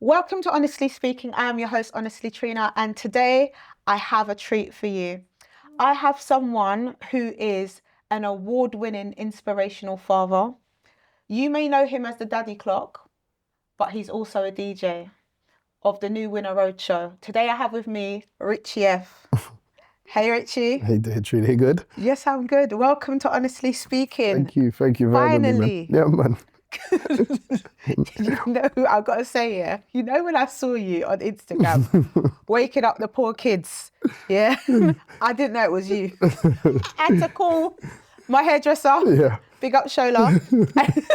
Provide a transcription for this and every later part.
Welcome to Honestly Speaking. I am your host, Honestly Trina, and today I have a treat for you. I have someone who is an award-winning inspirational father. You may know him as the Daddy Clock, but he's also a DJ of the new Winner Road show. Today I have with me Richie F. Hey Richie. Hey Trina, hey good? Yes, I'm good. Welcome to Honestly Speaking. Thank you for having me, man. Yeah, man. You know, I've got to say, yeah, you know when I saw you on Instagram waking up the poor kids, yeah, I didn't know it was you. I had to call my hairdresser, big up Shola, and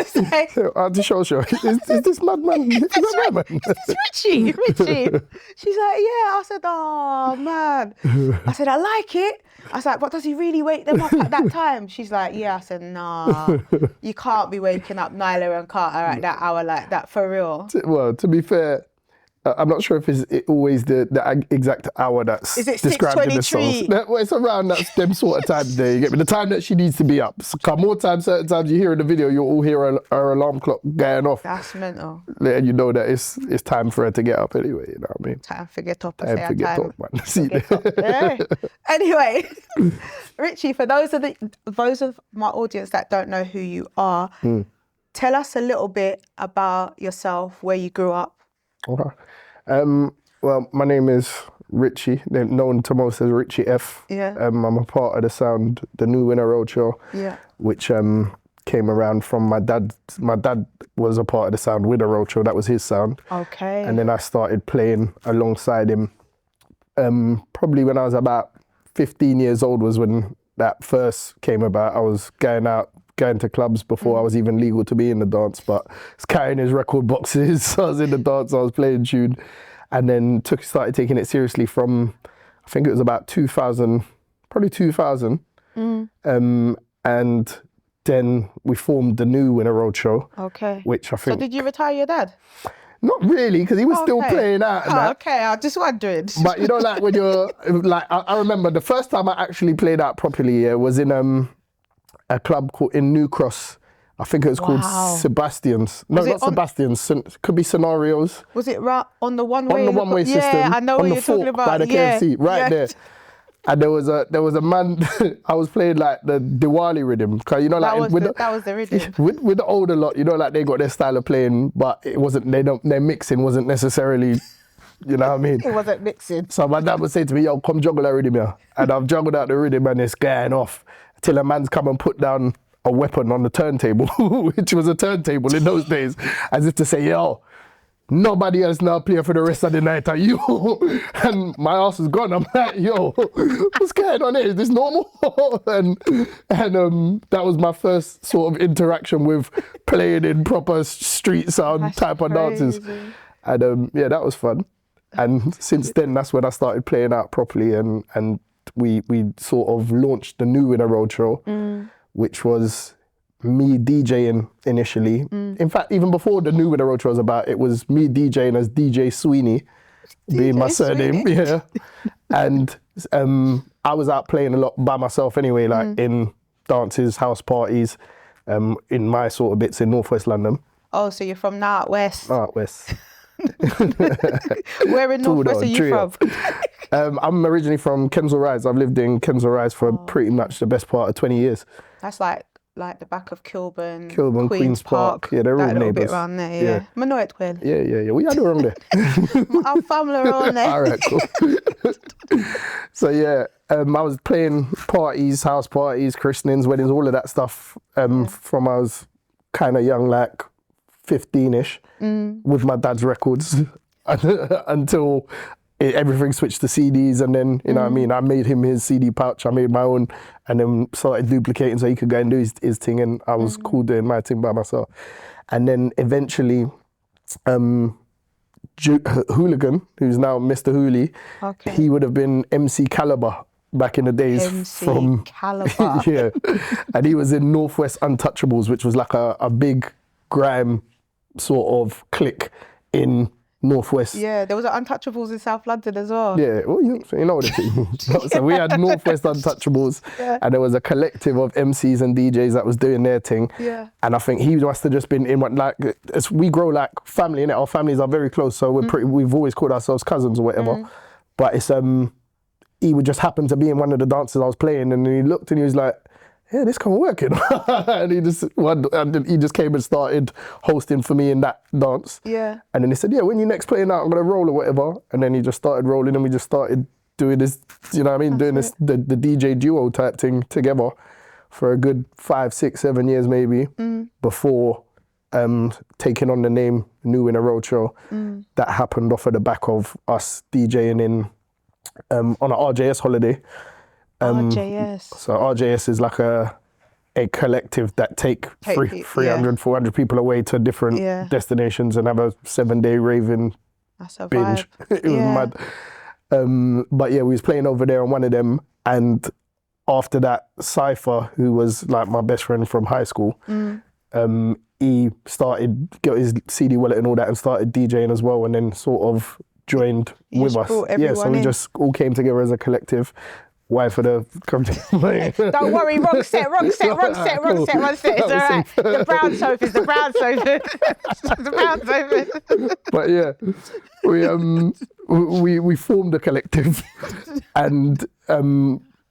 say, Auntie Shola, is this madman? Is this Richie? She's like, yeah. I said, oh man. I said, I like it. I was like, but does he really wake them up at that time? She's like, yeah. I said, nah, you can't be waking up Nyla and Carter at that hour like that, for real. Well, to be fair, I'm not sure if it's always the exact hour that's described in the songs. Well, it's around them sort of time there. You get me? The time that she needs to be up. So more times, certain times you hear in the video, you'll all hear her alarm clock going off. That's mental. And you know that it's time for her to get up anyway. You know what I mean? Time for get up. Time for get up, man. See yeah. Anyway, Richie, for those of my audience that don't know who you are, tell us a little bit about yourself, where you grew up. Okay. Well, my name is Richie, known to most as Richie F. Yeah. I'm a part of the sound, the new Winner Road show, which came around from my dad. My dad was a part of the sound Winner Road show. That was his sound. Okay. And then I started playing alongside him. Probably when I was about 15 years old was when that first came about. I was going to clubs before I was even legal to be in the dance, but I was carrying his record boxes. So I was in the dance, I was playing tune, and then started taking it seriously from, I think it was about 2000, probably 2000. And then we formed the new Winner Road show. Okay. Which I think. So did you retire your dad? Not really, because he was still playing out. And that. Okay, I just wondered. But you know, like when you're, like, I remember the first time I actually played out properly was in a club called in New Cross. I think it was called Sebastian's. No, not Sebastian's. Could be Scenarios. Was it right on the one-way? On the one-way system. Yeah, I know what you're talking about. By the KFC, right there. And there was a man. I was playing like the Diwali rhythm, cause you know, like that was the rhythm. With the older lot, you know, like they got their style of playing, but it wasn't. Their mixing wasn't necessarily. You know what I mean? It wasn't mixing. So my dad would say to me, "Yo, come juggle that rhythm here," and I've juggled out the rhythm and it's going off till a man's come and put down a weapon on the turntable, which was a turntable in those days, as if to say, "Yo, nobody else now play for the rest of the night, are you?" And my ass is gone. I'm like, "Yo, what's going on here? Is this normal?" and that was my first sort of interaction with playing in proper street sound type of dances. And yeah, that was fun. And since then, that's when I started playing out properly, and we sort of launched the new Winner Road show, which was me DJing initially. In fact, even before the new Winner Road show was about, it was me DJing as DJ Sweeney, being my surname. Yeah. And I was out playing a lot by myself anyway, like in dances, house parties, in my sort of bits in Northwest London. Oh, so you're from Out West? Out West. Where in Northwest are you from? I'm originally from Kensal Rise. I've lived in Kensal Rise for pretty much the best part of 20 years. That's like the back of Kilburn, Queen's Park. Yeah, they're all neighbours. Bit around there, yeah. I know it well. Yeah. We are doing wrong there. Our family around there. All right, cool. So yeah, I was playing parties, house parties, christenings, weddings, all of that stuff from I was kind of young, like 15-ish, with my dad's records until everything switched to CDs, and then, you know what I mean, I made him his CD pouch, I made my own, and then started duplicating so he could go and do his thing, and I was cool doing my thing by myself. And then eventually, Hooligan, who's now Mr. Hooli, he would have been MC Caliber back in the days. MC Caliber. Yeah, and he was in Northwest Untouchables, which was like a big grime sort of clique in Northwest. Yeah, there was an Untouchables in South London as well. Yeah, well, you know the thing. So we had Northwest Untouchables, and there was a collective of MCs and DJs that was doing their thing. Yeah. And I think he must have just been in what, like, as we grow like family, innit? Our families are very close, so we've always called ourselves cousins or whatever. But it's he would just happen to be in one of the dances I was playing, and he looked and he was like, yeah, this can work, you know. And he just came and started hosting for me in that dance. Yeah. And then he said, yeah, when you next playing out, I'm gonna roll or whatever. And then he just started rolling, and we just started doing this, you know what I mean, doing this the DJ duo type thing together for a good 5, 6, 7 years maybe before taking on the name New in a Roadshow. That happened off of the back of us DJing in on an RJS holiday. RJS. So RJS is like a collective that take 300, 400 people away to different destinations and have a 7-day raving That's a binge. vibe. It was mad. But yeah, we was playing over there on one of them, and after that, Cypher, who was like my best friend from high school, he got his CD wallet and all that and started DJing as well, and then sort of joined with us. Yeah, so we just all came together as a collective. Why for the Don't worry, wrong set. It's all right. The brown sofa's the brown sofa. The brown sofa. But yeah, we formed a collective, and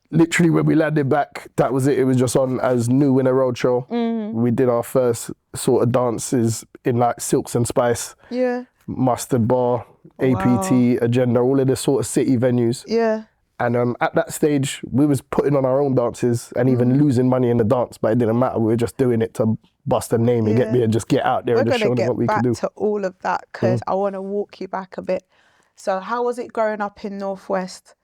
literally when we landed back, that was it. It was just on as New in a Roadshow. We did our first sort of dances in like Silks and Spice, Mustard Bar, APT, Agenda, all of the sort of city venues. Yeah. And at that stage, we was putting on our own dances and even losing money in the dance, but it didn't matter. We were just doing it to bust a name and get me and just get out there and just show them what we could do. We're going to get back to all of that because I want to walk you back a bit. So how was it growing up in Northwest?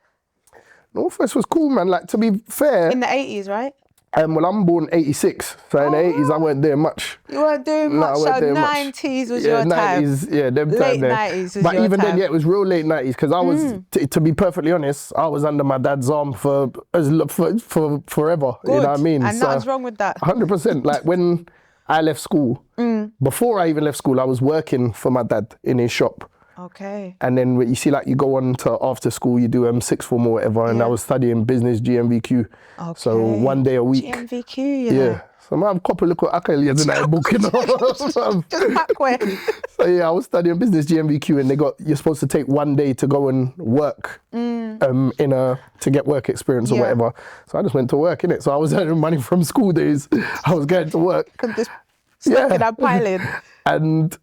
Northwest was cool, man. Like, to be fair. In the 80s, right? Well, I'm born 86, so in the 80s I weren't doing much. You weren't doing much, so 90s was your time. 90s, yeah, them late time there. 90s was but your even time. then, yeah, it was real late 90s, because I was, to be perfectly honest, I was under my dad's arm for forever, Good. you know what I mean? And nothing's wrong with that. 100%, like when I left school, before I even left school, I was working for my dad in his shop. Okay. And then you see, like, you go on to after school, you do sixth form or whatever, and I was studying business GMVQ. Okay. So 1 day a week. GMVQ, Yeah. So I have a couple of accolades in that book, you know. Just back where. So yeah, I was studying business GMVQ, and you're supposed to take 1 day to go and work to get work experience or whatever. So I just went to work, innit? So I was earning money from school days. I was going to work. Just stacking and piling. And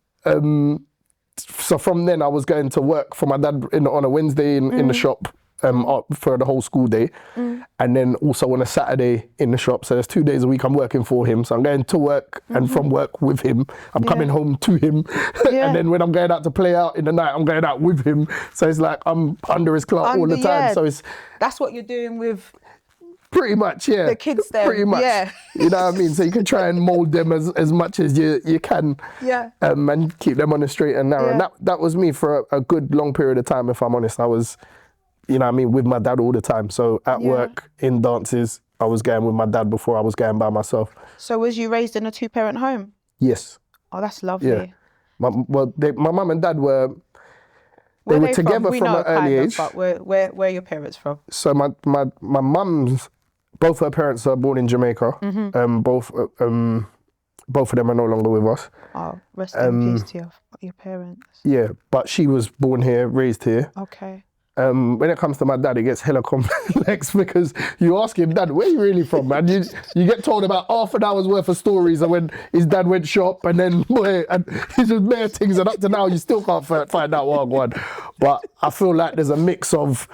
so from then I was going to work for my dad on a Wednesday in the shop for the whole school day, and then also on a Saturday in the shop. So there's 2 days a week I'm working for him. So I'm going to work and from work with him. I'm coming home to him, and then when I'm going out to play out in the night, I'm going out with him. So it's like I'm under his clout all the time. So that's what you're doing with. Pretty much, yeah. The kids there. Pretty much. Yeah. You know what I mean? So you can try and mould them as much as you can. Yeah. And keep them on the straight and narrow. Yeah. And that was me for a good long period of time, if I'm honest. I was, you know what I mean, with my dad all the time. So at work, in dances, I was going with my dad before I was going by myself. So was you raised in a 2-parent home? Yes. Oh, that's lovely. Yeah. My mum and dad were... They were together from an early age. But where are your parents from? So my mum's... Both her parents are born in Jamaica. Both of them are no longer with us. Oh, rest in peace to your parents. Yeah, but she was born here, raised here. Okay. When it comes to my dad, it gets hella complex because you ask him, Dad, where you really from, man? You get told about half an hour's worth of stories of when his dad went shop and then he's just bare things, and up to now you still can't find out what one. But I feel like there's a mix of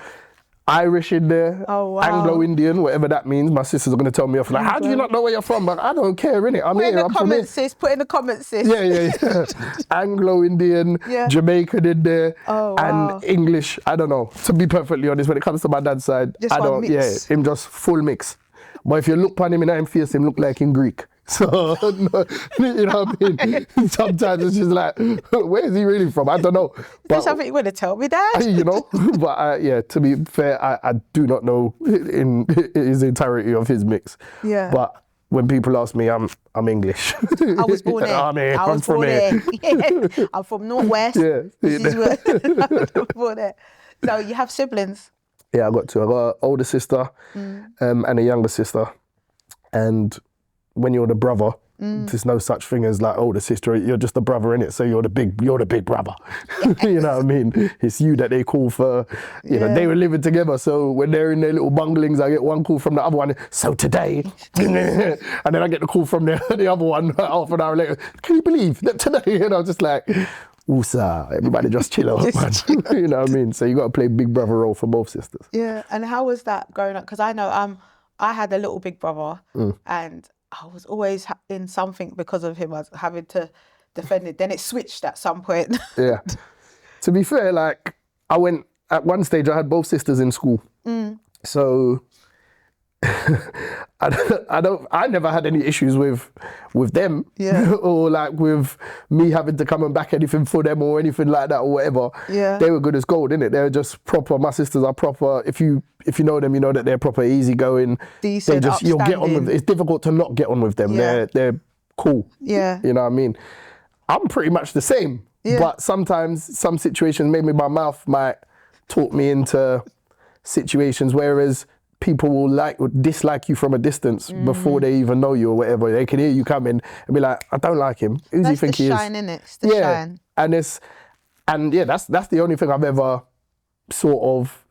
Irish in there, Anglo-Indian, whatever that means. My sisters are going to tell me off, like, how do you not know where you're from? But I don't care, innit? I'm here, I'm from here. Put in the comments, sis. Yeah. Anglo-Indian, Jamaican in there, and English. I don't know. To be perfectly honest, when it comes to my dad's side, I don't, him just full mix. But if you look upon him in his face, him look like in Greek. So, you know what I mean? Sometimes it's just like, where is he really from? I don't know. But, something you want to tell me, Dad? You know, but to be fair, I do not know in his entirety of his mix. Yeah. But Mm. people ask me, I'm English. I was born here. I'm from here. Yeah. I'm from Northwest. Yeah. This is where I was born here. So you have siblings? Yeah, I got two. I got an older sister and a younger sister. And when you're the brother, there's no such thing as like older sister. You're just a brother, innit? So you're the big brother. Yes. You know what I mean? It's you that they call for. You know, they were living together. So when they're in their little bunglings, I get one call from the other one. So today, and then I get the call from the other one half an hour later. Can you believe that today? And I was just like, "Oosa, everybody just chill out, man." You know what I mean? So you got to play big brother role for both sisters. Yeah. And how was that growing up? Because I know I had a little big brother, and I was always in something because of him. I was having to defend it. Then it switched at some point. Yeah. To be fair, like at one stage I had both sisters in school. So I never had any issues with them, or like with me having to come and back anything for them or anything like that or whatever. Yeah. They were good as gold, innit? They were just proper. My sisters are proper. If you know them, you know that they're proper, easygoing. Decent, they just you'll get on with. It's difficult to not get on with them. Yeah. They're cool. Yeah. You know what I mean? I'm pretty much the same. Yeah. But sometimes some situations, maybe my mouth might talk me into situations, whereas people will dislike you from a distance before they even know you or whatever. They can hear you coming and be like, I don't like him. Who do you think he is? That's the shine, innit? It's the shine. And that's the only thing I've ever sort of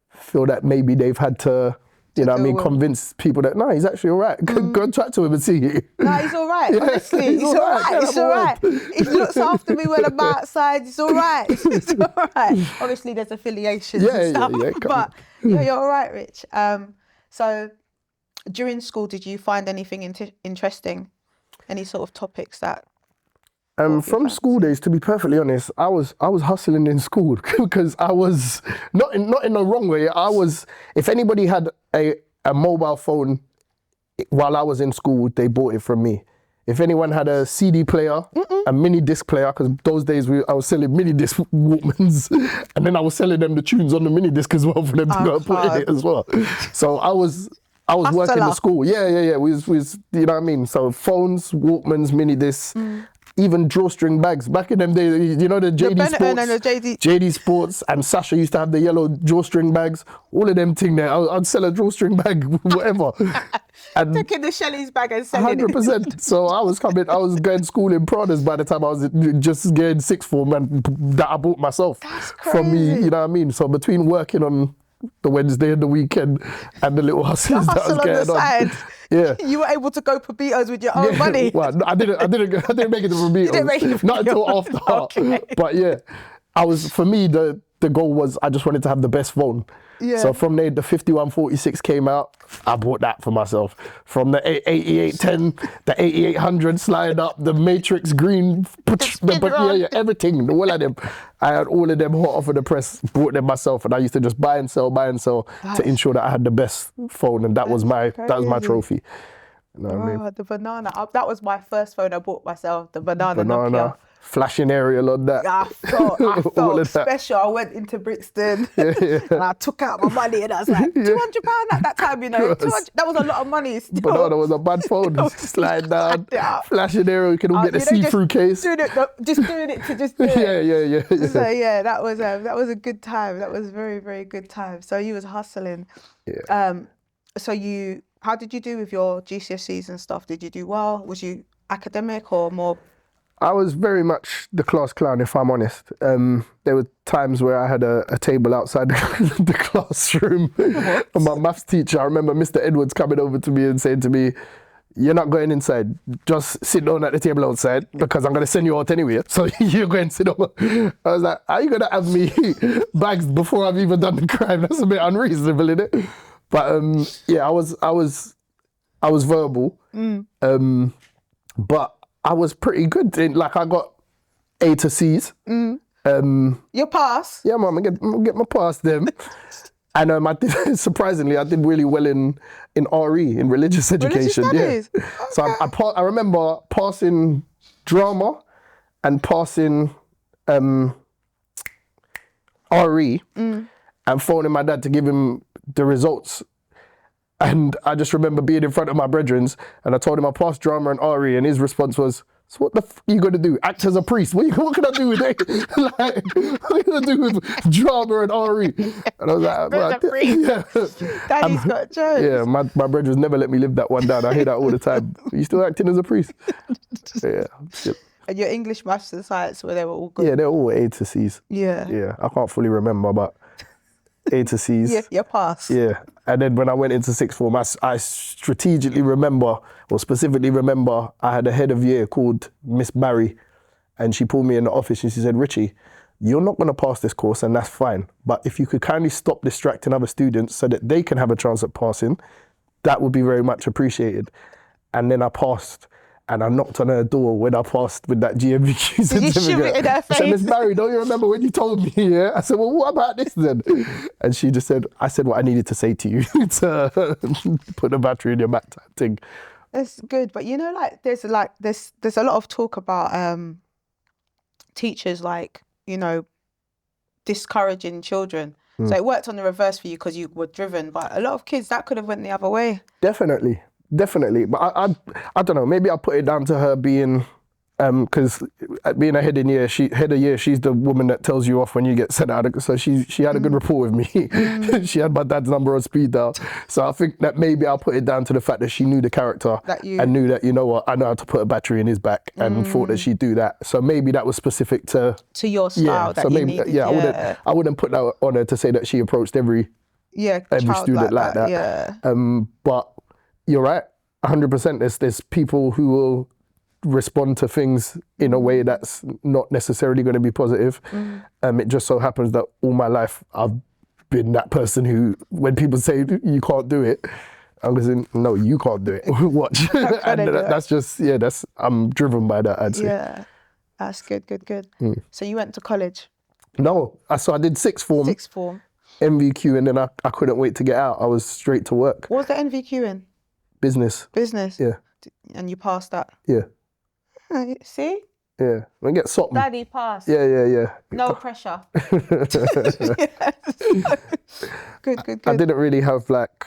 feel that maybe they've had to, you know what I mean, convince people that, no, he's actually all right. Go and chat to him and see. No, he's all right. Honestly, he's all right. He's all right. He looks after me when I'm outside. He's all right. He's all right. Obviously, there's affiliations and stuff, but you're all right, Rich. So during school, did you find anything interesting? Any sort of topics that? From school days, to be perfectly honest, I was hustling in school because I was not in the wrong way. If anybody had a mobile phone while I was in school, they bought it from me. If anyone had a CD player, a mini disc player, because those days I was selling mini disc Walkmans, and then I was selling them the tunes on the mini disc as well for them to go and put in it as well. So I was working the school. Yeah. We was, you know what I mean? So phones, Walkmans, mini discs. Even drawstring bags. Back in them days, you know the JD Sports, and the JD Sports, and Sasha used to have the yellow drawstring bags. All of them thing there. I'd sell a drawstring bag, whatever. And taking the Shelley's bag and selling 100%. So I was going to school in Pradas by the time I was just getting sixth form, and that I bought myself. That's crazy. From me, you know what I mean? So between working on the Wednesday and the weekend and the little hustles that I was getting on. Yeah. You were able to go Papitos with your own money. Well, I didn't make it to Papitos. Not until after. Okay. But yeah, for me, the goal was I just wanted to have the best phone. Yeah. So from there, the 5146 came out. I bought that for myself. From the 8810, the 8800 slide up, the Matrix green, everything, all of them. I had all of them hot off of the press, bought them myself, and I used to just buy and sell to ensure that I had the best phone, and that was my trophy. You know what I mean? The banana. That was my first phone I bought myself, the banana Nokia. Flashing aerial on that. I felt special. I went into Brixton and I took out my money and I was like, £200 at that time, you know. That was a lot of money still. Banana was a bad phone. Slide down, flashing aerial, you can all get the see-through case. Just doing it to just do it. Yeah. So yeah, that was a good time. That was a very, very good time. So you was hustling. Yeah. How did you do with your GCSEs and stuff? Did you do well? Was you academic or more? I was very much the class clown, if I'm honest. There were times where I had a table outside the classroom. And my maths teacher, I remember Mr. Edwards coming over to me and saying to me, "You're not going inside. Just sit down at the table outside because I'm going to send you out anyway. So you're going to sit down." I was like, "Are you going to have me bags before I've even done the crime? That's a bit unreasonable, isn't it?" But yeah, I was verbal. But I was pretty good. I got A to C's. Your pass? Yeah, Mum, I get my pass them. And surprisingly, I did really well in RE, in religious education. Religious studies? Yeah. Okay. So I remember passing drama and passing RE and phoning my dad to give him the results. And I just remember being in front of my brethrens, and I told him I passed drama and RE, and his response was, "So what the f are you gonna do? Act as a priest? What can I do with it? Like, what can I do with drama and RE?" And I was like, But the priest, Daddy's got jokes. yeah, my brethrens never let me live that one down. I hear that all the time. Are you still acting as a priest? Yeah. And your English, maths and science, where they were all good. Yeah, they're all A to C's. Yeah. Yeah, I can't fully remember, but A to C's. Yeah, you passed. Yeah, and then when I went into sixth form, I strategically remember, or specifically remember, I had a head of year called Miss Barry, and she pulled me in the office and she said, "Richie, you're not going to pass this course, and that's fine. But if you could kindly stop distracting other students so that they can have a chance at passing, that would be very much appreciated." And then I passed. And I knocked on her door when I passed with that GMVQ certificate. Did you shoot it in her face? I said, "Miss Barry, don't you remember when you told me?" Yeah. I said, "Well, what about this then?" And she just said, "I said what I needed to say to you to put the battery in your back type thing." That's good, but you know, like there's a lot of talk about teachers, like, you know, discouraging children. So it worked on the reverse for you because you were driven, but a lot of kids, that could have went the other way. Definitely. But I don't know, maybe I put it down to her being, because being a head of year, she's the woman that tells you off when you get sent out. So she had a good rapport with me. She had my dad's number on speed dial. So I think that maybe I'll put it down to the fact that she knew the character and knew that, you know what, I know how to put a battery in his back, and thought that she'd do that. So maybe that was specific to your style that you needed. I wouldn't put that on her to say that she approached every student like that. Yeah. But you're right, 100%. There's people who will respond to things in a way that's not necessarily going to be positive. It just so happens that all my life I've been that person who, when people say you can't do it, I'm going to say, no, you can't do it. Watch. And that's just, I'm driven by that, I'd say. Yeah, that's good. So you went to college? No, so I did sixth form. MVQ, and then I couldn't wait to get out. I was straight to work. What was the NVQ in? Business. Yeah. And you passed that? Yeah. See? Yeah. I get something. Daddy passed. Yeah. No pressure. Good. I didn't really have like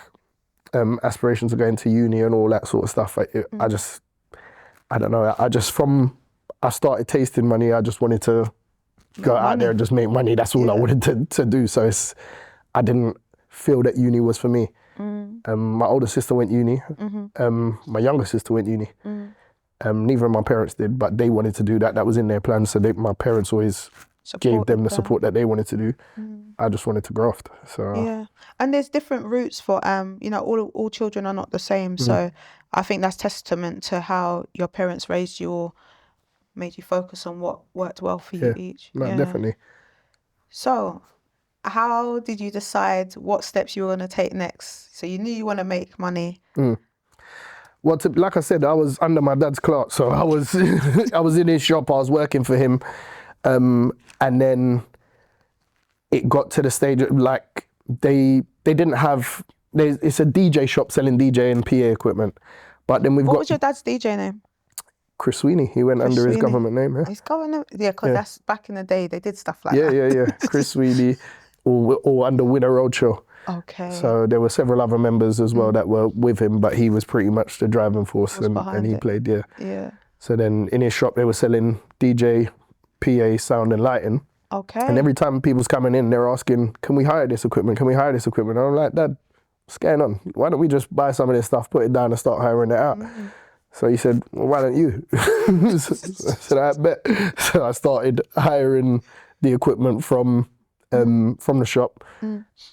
aspirations of going to uni and all that sort of stuff. I don't know. I started tasting money. I just wanted to go out there and just make money. That's all I wanted to do. So I didn't feel that uni was for me. My older sister went uni. My younger sister went uni. Neither of my parents did, but they wanted to do that. That was in their plans. So my parents always gave them the support that they wanted to do. I just wanted to graft. So yeah, and there's different routes for you know, all children are not the same. So I think that's testament to how your parents raised you or made you focus on what worked well for you each. No, definitely. So how did you decide what steps you were going to take next? So you knew you want to make money. Well, like I said, I was under my dad's clerk, so I was I was in his shop. I was working for him, and then it got to the stage of, like, they didn't have. It's a DJ shop selling DJ and PA equipment, but then What was your dad's DJ name? Chris Sweeney. He went under his government name. Yeah. His government, because that's back in the day. They did stuff like that. Yeah. Chris Sweeney, or under Winner Roadshow. Okay. So there were several other members as well that were with him, but he was pretty much the driving force, and he played. Yeah. So then in his shop they were selling DJ, PA, sound and lighting. Okay. And every time people's coming in, they're asking, "Can we hire this equipment? Can we hire this equipment?" And I'm like, "Dad, what's going on? Why don't we just buy some of this stuff, put it down and start hiring it out?" So he said, "Well, why don't you?" I said, "I bet." So I started hiring the equipment from the shop,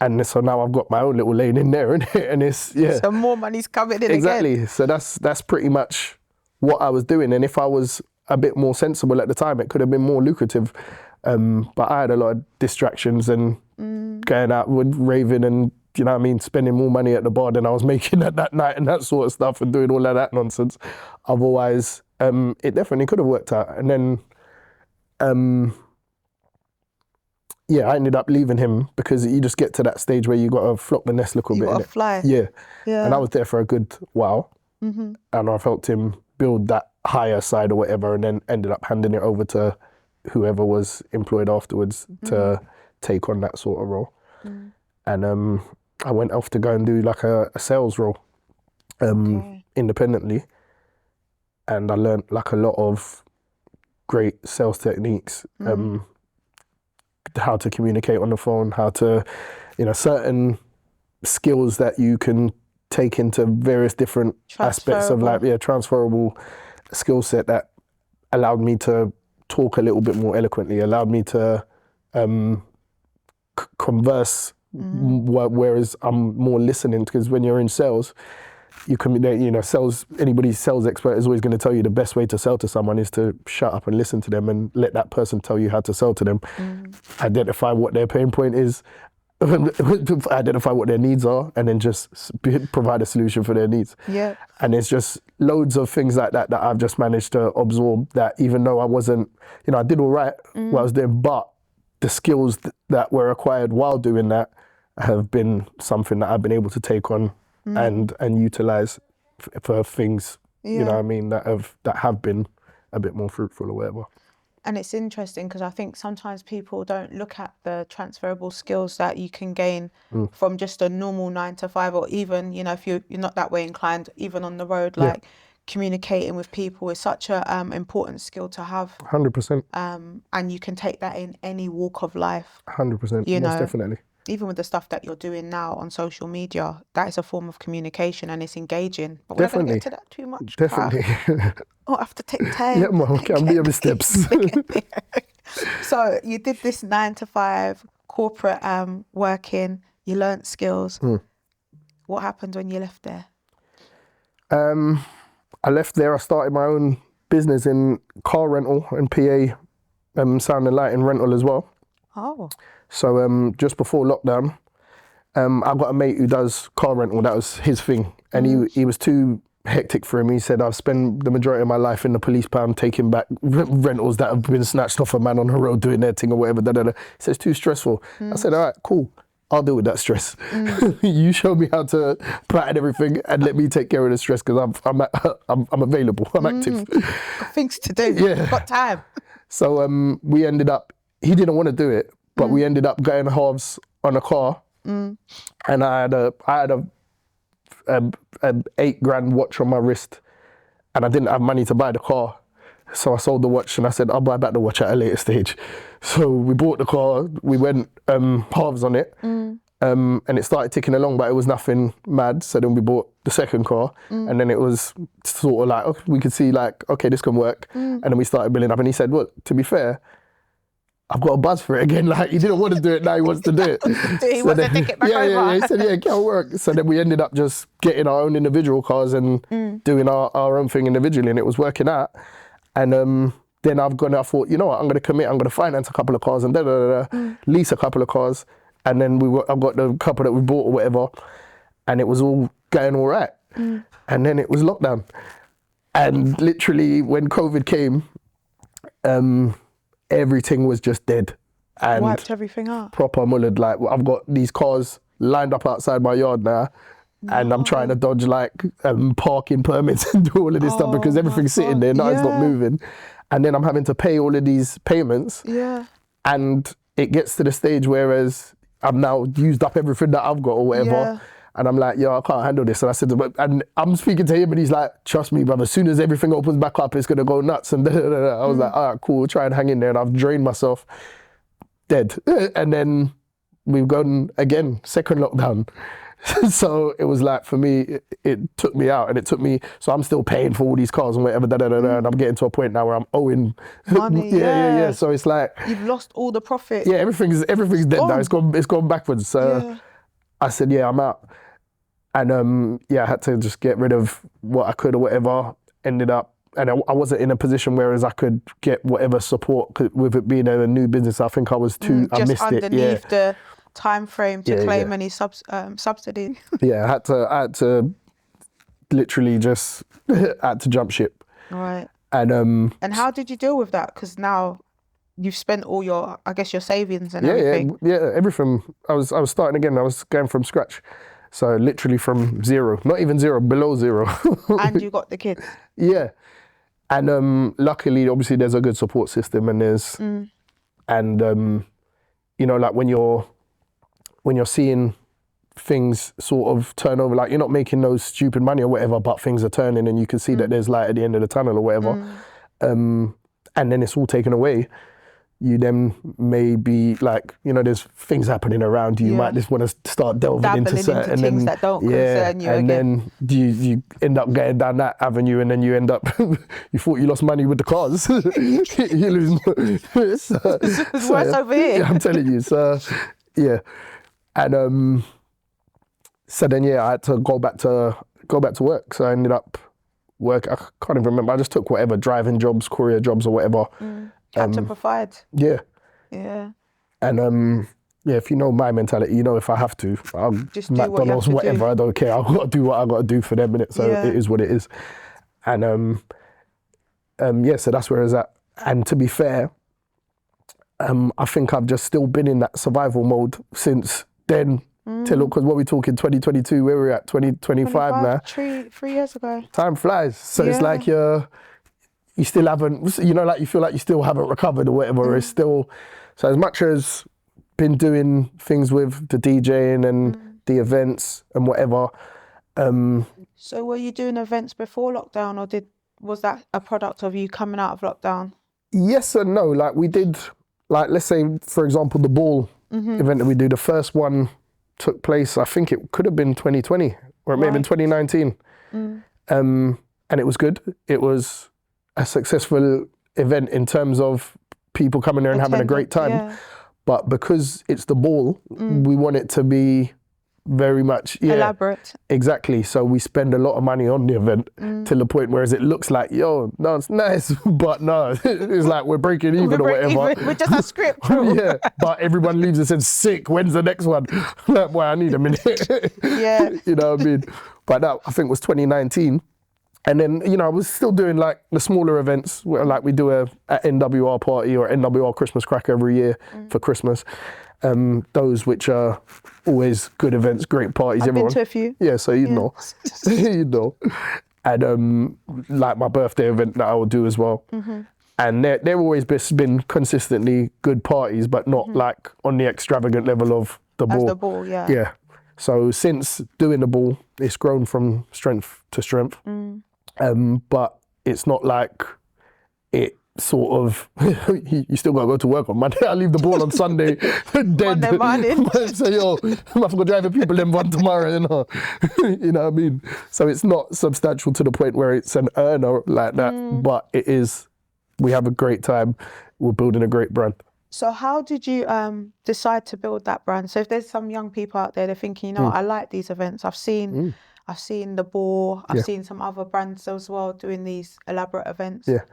and so now I've got my own little lane in there, and it's So more money's coming in exactly. again. So that's pretty much what I was doing, and if I was a bit more sensible at the time, it could have been more lucrative. But I had a lot of distractions and going out with raving and, you know what I mean, spending more money at the bar than I was making at that night and that sort of stuff, and doing all of that nonsense. Otherwise, it definitely could have worked out. And then, I ended up leaving him because you just get to that stage where you got to flop the nest a little bit. You got to fly. Yeah. And I was there for a good while. And I've helped him build that higher side or whatever, and then ended up handing it over to whoever was employed afterwards to take on that sort of role. And I went off to go and do like a sales role independently, and I learned like a lot of great sales techniques, how to communicate on the phone, how to, certain skills that you can take into various different aspects of life. Transferable skill set that allowed me to talk a little bit more eloquently, allowed me to converse, whereas I'm more listening, because when you're in sales, you can, anybody's sales expert is always going to tell you the best way to sell to someone is to shut up and listen to them and let that person tell you how to sell to them. Identify what their pain point is, identify what their needs are, and then just provide a solution for their needs. Yeah. And it's just loads of things like that that I've just managed to absorb, that even though I wasn't, I did all right what I was doing, but the skills that were acquired while doing that have been something that I've been able to take on and utilize for things, you know what I mean, that have been a bit more fruitful or whatever. And it's interesting because I think sometimes people don't look at the transferable skills that you can gain from just a normal 9 to 5, or even, if you're not that way inclined, even on the road, like communicating with people is such a important skill to have. 100%. And you can take that in any walk of life. 100%, most definitely. Even with the stuff that you're doing now on social media, that is a form of communication and it's engaging. But we're not going to get to that too much. Definitely. Oh, I have to take time. Yeah, man, okay, I'm doing the steps. So you did this 9 to 5 corporate working, you learnt skills. What happened when you left there? I left there, I started my own business in car rental and PA, sound and lighting rental as well. Oh. So just before lockdown, I've got a mate who does car rental. That was his thing. And he was too hectic for him. He said, I've spent the majority of my life in the police pound taking back rentals that have been snatched off a man on the road doing their thing or whatever. He said, it's too stressful. I said, all right, cool. I'll deal with that stress. You show me how to plan everything and let me take care of the stress, because I'm available. I'm active. Got things to do. Yeah. Got time. So we ended up, he didn't want to do it, but we ended up going halves on a car, and I had a an $8,000 watch on my wrist, and I didn't have money to buy the car, so I sold the watch and I said I'll buy back the watch at a later stage. So we bought the car, we went halves on it, and it started ticking along, but it was nothing mad. So then we bought the second car, and then it was sort of like, okay, we could see like, okay, this can work, and then we started building up. And he said, well, to be fair, I've got a buzz for it again. Like, he didn't want to do it, now he wants to do it. He wants to take it back over. Yeah, he said, yeah, it can work. So then we ended up just getting our own individual cars and doing our own thing individually, and it was working out. And then I thought, you know what, I'm going to commit, I'm going to finance a couple of cars and lease a couple of cars. And then I've got the couple that we bought or whatever, and it was all going all right. And then it was lockdown. And literally when COVID came, everything was just dead. And wiped everything out. Proper mullered. Like, I've got these cars lined up outside my yard now, and I'm trying to dodge like parking permits and do all of this stuff because everything's sitting there, nothing's not moving. And then I'm having to pay all of these payments. Yeah. And it gets to the stage whereas I've now used up everything that I've got or whatever. Yeah. And I'm like, yo, I can't handle this. And I said, and I'm speaking to him and he's like, trust me, brother, as soon as everything opens back up, it's going to go nuts. And I was like, all right, cool, we'll try and hang in there. And I've drained myself dead. And then we've gone again, second lockdown. So it was like, for me, it took me out, and it took me, so I'm still paying for all these cars and whatever, and I'm getting to a point now where I'm owing money. Yeah. So it's like, you've lost all the profit. Yeah, everything's dead now. It's gone backwards. So I said, yeah, I'm out. And I had to just get rid of what I could or whatever. Ended up, and I wasn't in a position whereas I could get whatever support, 'cause with it being a new business. I think I was too, I missed it. Underneath the time frame to claim any subsidy. Yeah, I had to literally just had to jump ship. Right. And how did you deal with that? Because now you've spent all your, I guess, your savings and everything. Yeah, everything. I was starting again. I was going from scratch. So literally from zero, not even zero, below zero. And you got the kids. Yeah. And luckily, obviously, there's a good support system, and there's, and you know, like when you're seeing things sort of turn over, like you're not making no stupid money or whatever, but things are turning and you can see that there's light at the end of the tunnel or whatever, and then it's all taken away, you then may be like, you know, there's things happening around you. You might just want to start delving into certain things that don't concern you and again. then you end up going down that avenue, and then you end up, you thought you lost money with the cars, you lose. It's worse over here. Yeah, I'm telling you. So yeah, and so then I had to go back to work. So I ended up I can't even remember. I just took whatever driving jobs, courier jobs, or whatever. Had to provide. Yeah. Yeah. And if you know my mentality, you know, if I have to, I'll Just do what you have McDonald's, to whatever. do. I don't care. I've got to do what I got to do for them, innit? So it is what it is. And so that's where it's at. And to be fair, I think I've just still been in that survival mode since then. Till, because what we're talking 2022, where we're at 2025 now. 3 years ago. Time flies. So it's like you still haven't, you know, like you feel like you still haven't recovered or whatever. It's still, so as much as been doing things with the DJing and the events and whatever. So were you doing events before lockdown, or was that a product of you coming out of lockdown? Yes and no. Like we did, like let's say for example the ball event that we do. The first one took place, I think it could have been 2020 or it may have been 2019. And it was good. It was a successful event in terms of people coming there and having a great time. Yeah. But because it's the ball, we want it to be very much elaborate. Exactly. So we spend a lot of money on the event to the point where it looks like, no, it's nice, but no, it's like we're breaking even or whatever. We're just a script. Yeah, but everyone leaves and says, sick, when's the next one? Like, boy, I need a minute. Yeah. You know what I mean? But that, I think, was 2019. And then, you know, I was still doing like the smaller events where like we do a NWR party or NWR Christmas crack every year for Christmas. Those which are always good events, great parties. I've been to a few. Yeah, so you know. You know. And like my birthday event that I will do as well. And they've always been consistently good parties, but not like on the extravagant level of the ball. As the ball, yeah. Yeah. So since doing the ball, it's grown from strength to strength. But it's not like it sort of, you still got to go to work on Monday. I leave the ball on Sunday, dead. Monday morning. So, yo, I'm going to drive the people in one tomorrow, you know. You know what I mean? So it's not substantial to the point where it's an earner like that, but it is, we have a great time. We're building a great brand. So how did you decide to build that brand? So if there's some young people out there, they're thinking, you know, I like these events. I've seen the ball. I've seen some other brands as well doing these elaborate events. Yeah.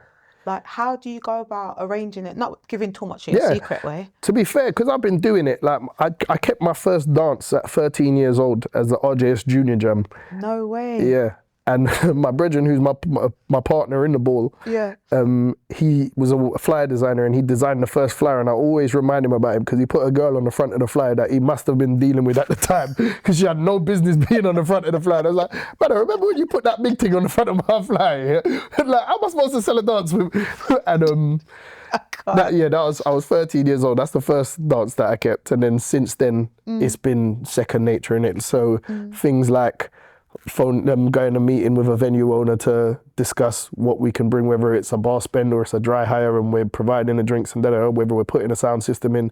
Like, how do you go about arranging it? Not giving too much in a secret way. To be fair, because I've been doing it, like I kept my first dance at 13 years old as the RJS Junior Jam. No way. Yeah. And my brethren, who's my partner in the ball, he was a flyer designer and he designed the first flyer, and I always remind him about him because he put a girl on the front of the flyer that he must have been dealing with at the time because she had no business being on the front of the flyer. And I was like, brother, remember when you put that big thing on the front of my flyer? Like, how am I supposed to sell a dance with? And I was 13 years old. That's the first dance that I kept. And then since then, it's been second nature in it. So things like going to meeting with a venue owner to discuss what we can bring, whether it's a bar spend or it's a dry hire, and we're providing the drinks and whether we're putting a sound system in.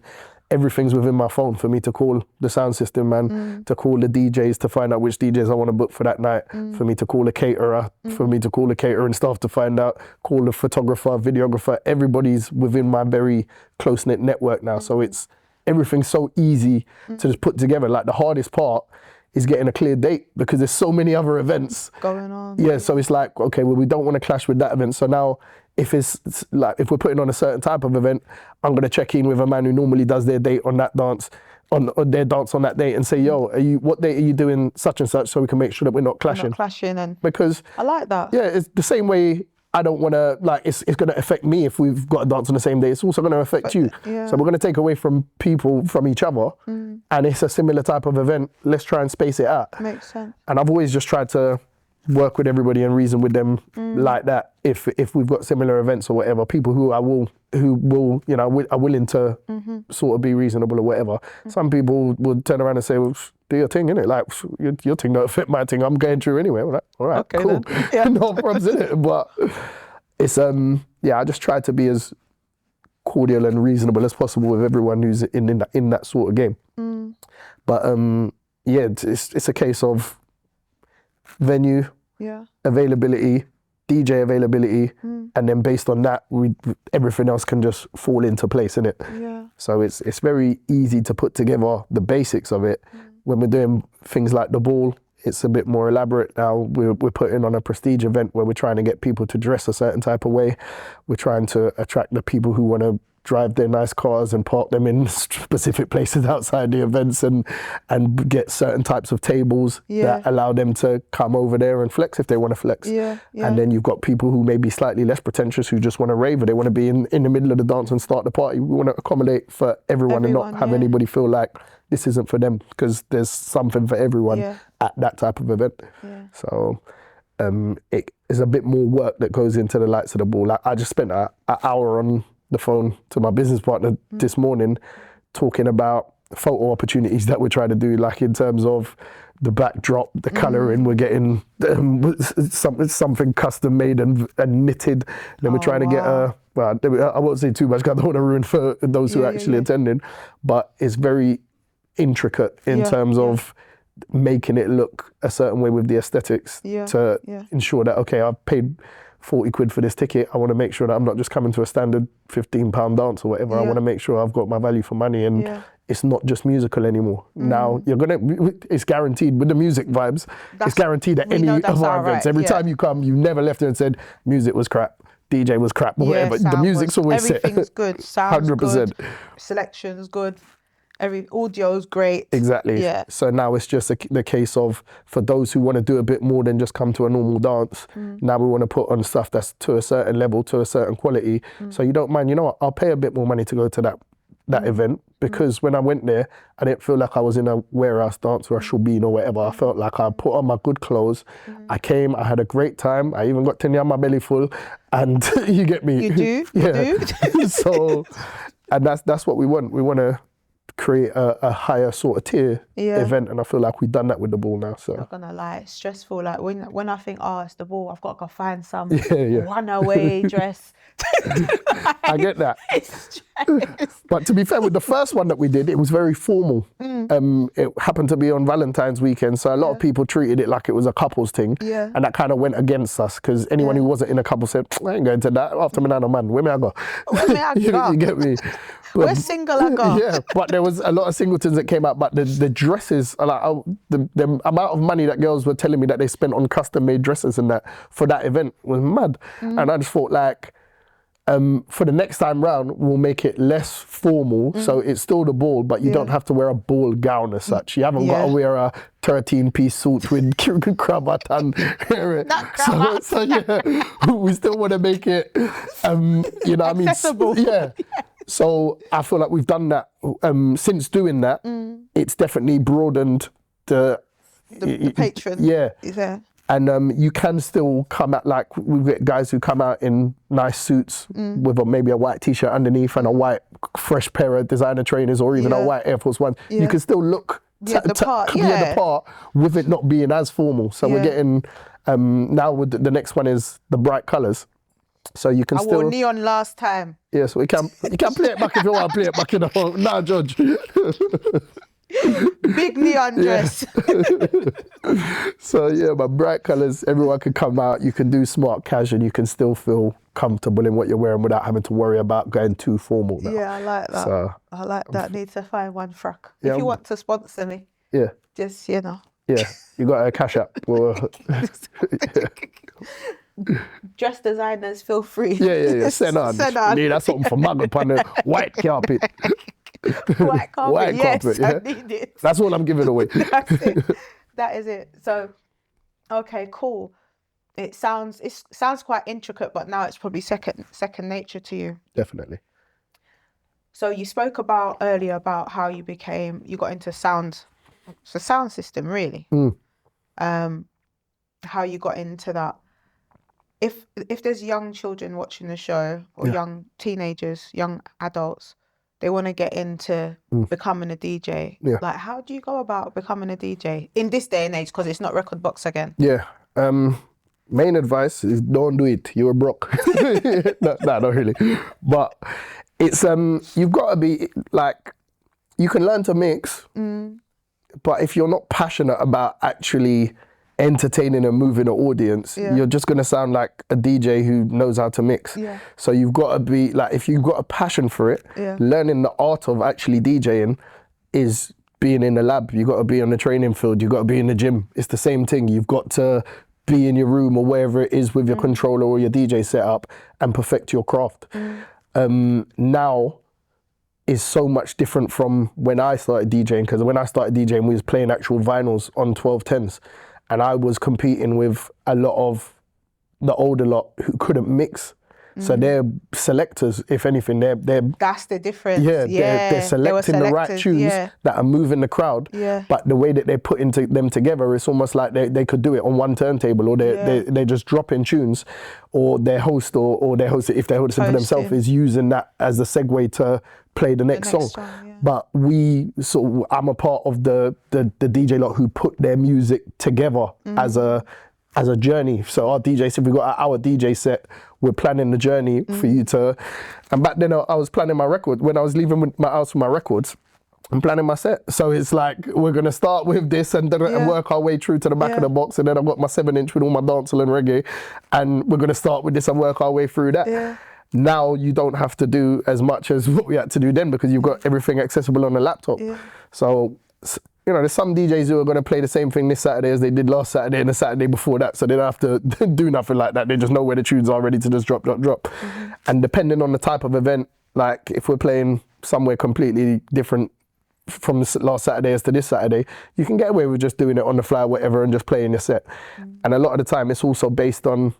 Everything's within my phone for me to call the sound system man, to call the DJs to find out which DJs I want to book for that night, for me to call a caterer, for me to call the catering staff to find out, call the photographer, videographer. Everybody's within my very close-knit network now. So everything's so easy to just put together. Like the hardest part is getting a clear date because there's so many other events going on. Yeah, so it's like, okay, well, we don't want to clash with that event. So now if it's like, if we're putting on a certain type of event, I'm going to check in with a man who normally does their date on that dance, on their dance on that date, and say, yo, what date are you doing such and such, so we can make sure that we're not clashing. Because I like that. Yeah, it's the same way. I don't want to, like, it's going to affect me if we've got a dance on the same day. It's also going to affect you. Yeah. So we're going to take away from people, from each other. And it's a similar type of event. Let's try and space it out. Makes sense. And I've always just tried to work with everybody and reason with them like that. If we've got similar events or whatever, people who will, you know, are willing to sort of be reasonable or whatever. Some people would turn around and say, well, do your thing, innit? Like, your thing don't fit my thing. I'm going through anyway. We're like, all right, Okay, cool. then. Yeah. No problems in it. But it's, I just try to be as cordial and reasonable as possible with everyone who's in that sort of game. But it's a case of venue, availability, DJ availability, and then based on that, everything else can just fall into place, innit? Yeah. So it's very easy to put together the basics of it. When we're doing things like the ball, it's a bit more elaborate now. We're putting on a prestige event where we're trying to get people to dress a certain type of way. We're trying to attract the people who want to drive their nice cars and park them in specific places outside the events and get certain types of tables that allow them to come over there and flex if they want to flex. And then you've got people who may be slightly less pretentious who just want to rave, or they want to be in the middle of the dance and start the party. We want to accommodate for everyone and not have anybody feel like this isn't for them, because there's something for everyone at that type of event. So it is a bit more work that goes into the lights of the ball. Like, I just spent an hour on the phone to my business partner this morning talking about photo opportunities that we're trying to do, like in terms of the backdrop, the colouring. We're getting something custom made and knitted. Then we're trying to get I won't say too much because I don't want to ruin for those who are actually attending, but it's very intricate in terms of making it look a certain way with the aesthetics to ensure that, okay, I've paid 40 quid for this ticket. I want to make sure that I'm not just coming to a standard £15 dance or whatever. I want to make sure I've got my value for money, and it's not just musical anymore. Now it's guaranteed with the music vibes. It's guaranteed at any of our events. Every time you come, you never left there and said music was crap, DJ was crap, or whatever. The music's always set. Everything's good. Sounds 100%. Good. Selection's good. Every audio's great. Exactly. Yeah. So now it's just the case of, for those who want to do a bit more than just come to a normal dance, now we want to put on stuff that's to a certain level, to a certain quality. So you don't mind, you know what, I'll pay a bit more money to go to that event, because when I went there, I didn't feel like I was in a warehouse dance or a shebeen or whatever. I felt like I put on my good clothes. I came, I had a great time. I even got to my belly full, and you get me. You do. You do. So, and that's what we want. We want to create a higher sort of tier event, and I feel like we've done that with the ball now. So not gonna lie, it's stressful. Like when I think, oh, it's the ball, I've got to go find some one-away dress. I get that. It's stress. But to be fair, with the first one that we did, it was very formal. It happened to be on Valentine's weekend, so a lot of people treated it like it was a couples thing, and that kind of went against us, because anyone who wasn't in a couple said, I ain't going to that. After me, no man, where may I go? Where may I go? You get me? We're single, I go. Yeah, but there was a lot of singletons that came out, but the dresses, like the amount of money that girls were telling me that they spent on custom made dresses and that for that event was mad. And I just thought, like, for the next time round, we'll make it less formal, so it's still the ball, but you don't have to wear a ball gown as such. You haven't got to wear a 13-piece suit with cravat and so we still want to make it, you know what I mean? Accessible. Yeah. So I feel like we've done that. Since doing that, it's definitely broadened the patron. Yeah. And you can still come out, like, we get guys who come out in nice suits with maybe a white t-shirt underneath and a white fresh pair of designer trainers, or even a white Air Force One. You can still look the part with it not being as formal. So we're getting, now with the next one is the bright colours. So you can I still... wore neon last time. Yeah, so you can play it back if you want to play it back, you know. Nah, Judge. Big neon dress. So yeah, but bright colours, everyone can come out, you can do smart casual, you can still feel comfortable in what you're wearing without having to worry about going too formal now. Yeah, I like that. So, I like that. Need to find one frock. If you want to sponsor me, just, you know. Yeah, you got a cash app. Dress designers, feel free. Yeah. Send on. Yeah, that's something for mug upon the white carpet. White carpet, yes, yeah. I need it. That's all I'm giving away. That's it. That is it. So, okay, cool. It sounds quite intricate, but now it's probably second nature to you. Definitely. So you spoke about earlier about how you got into sound. It's a sound system, really. how you got into that. If there's young children watching the show, or young teenagers, young adults, they want to get into becoming a DJ. Yeah. Like, how do you go about becoming a DJ in this day and age? Because it's not record box again. Yeah. Main advice is don't do it. You're broke. No, not really. But it's you've got to be like, you can learn to mix, but if you're not passionate about actually entertaining and moving an audience, you're just going to sound like a DJ who knows how to mix. Yeah. So you've got to be like, if you've got a passion for it, learning the art of actually DJing is being in the lab. You've got to be on the training field. You've got to be in the gym. It's the same thing. You've got to be in your room or wherever it is with your controller or your DJ setup and perfect your craft. Now is so much different from when I started DJing, because when I started DJing, we was playing actual vinyls on 1210s. And I was competing with a lot of the older lot who couldn't mix. So they're selectors, if anything. They're That's the difference. They're selecting the right tunes that are moving the crowd. But the way that they're putting them together, it's almost like they could do it on one turntable, or they just drop in tunes, or their host or their host, if they're hosting for themselves, is using that as a segue to play the next song. But I'm a part of the DJ lot who put their music together as a journey. So our DJ, so if we got our DJ set, we're planning the journey for you to. And back then I was planning my record when I was leaving my house with my records. I'm planning my set. So it's like, we're gonna start with this and work our way through to the back of the box, and then I've got my 7-inch with all my dancehall and reggae, and we're gonna start with this and work our way through that. Now you don't have to do as much as what we had to do then, because you've got everything accessible on the laptop. So, you know, there's some DJs who are going to play the same thing this Saturday as they did last Saturday and the Saturday before that, so they don't have to do nothing like that. They just know where the tunes are ready to just drop. And depending on the type of event, like if we're playing somewhere completely different from last Saturday as to this Saturday, you can get away with just doing it on the fly or whatever and just playing your set. And a lot of the time it's also based on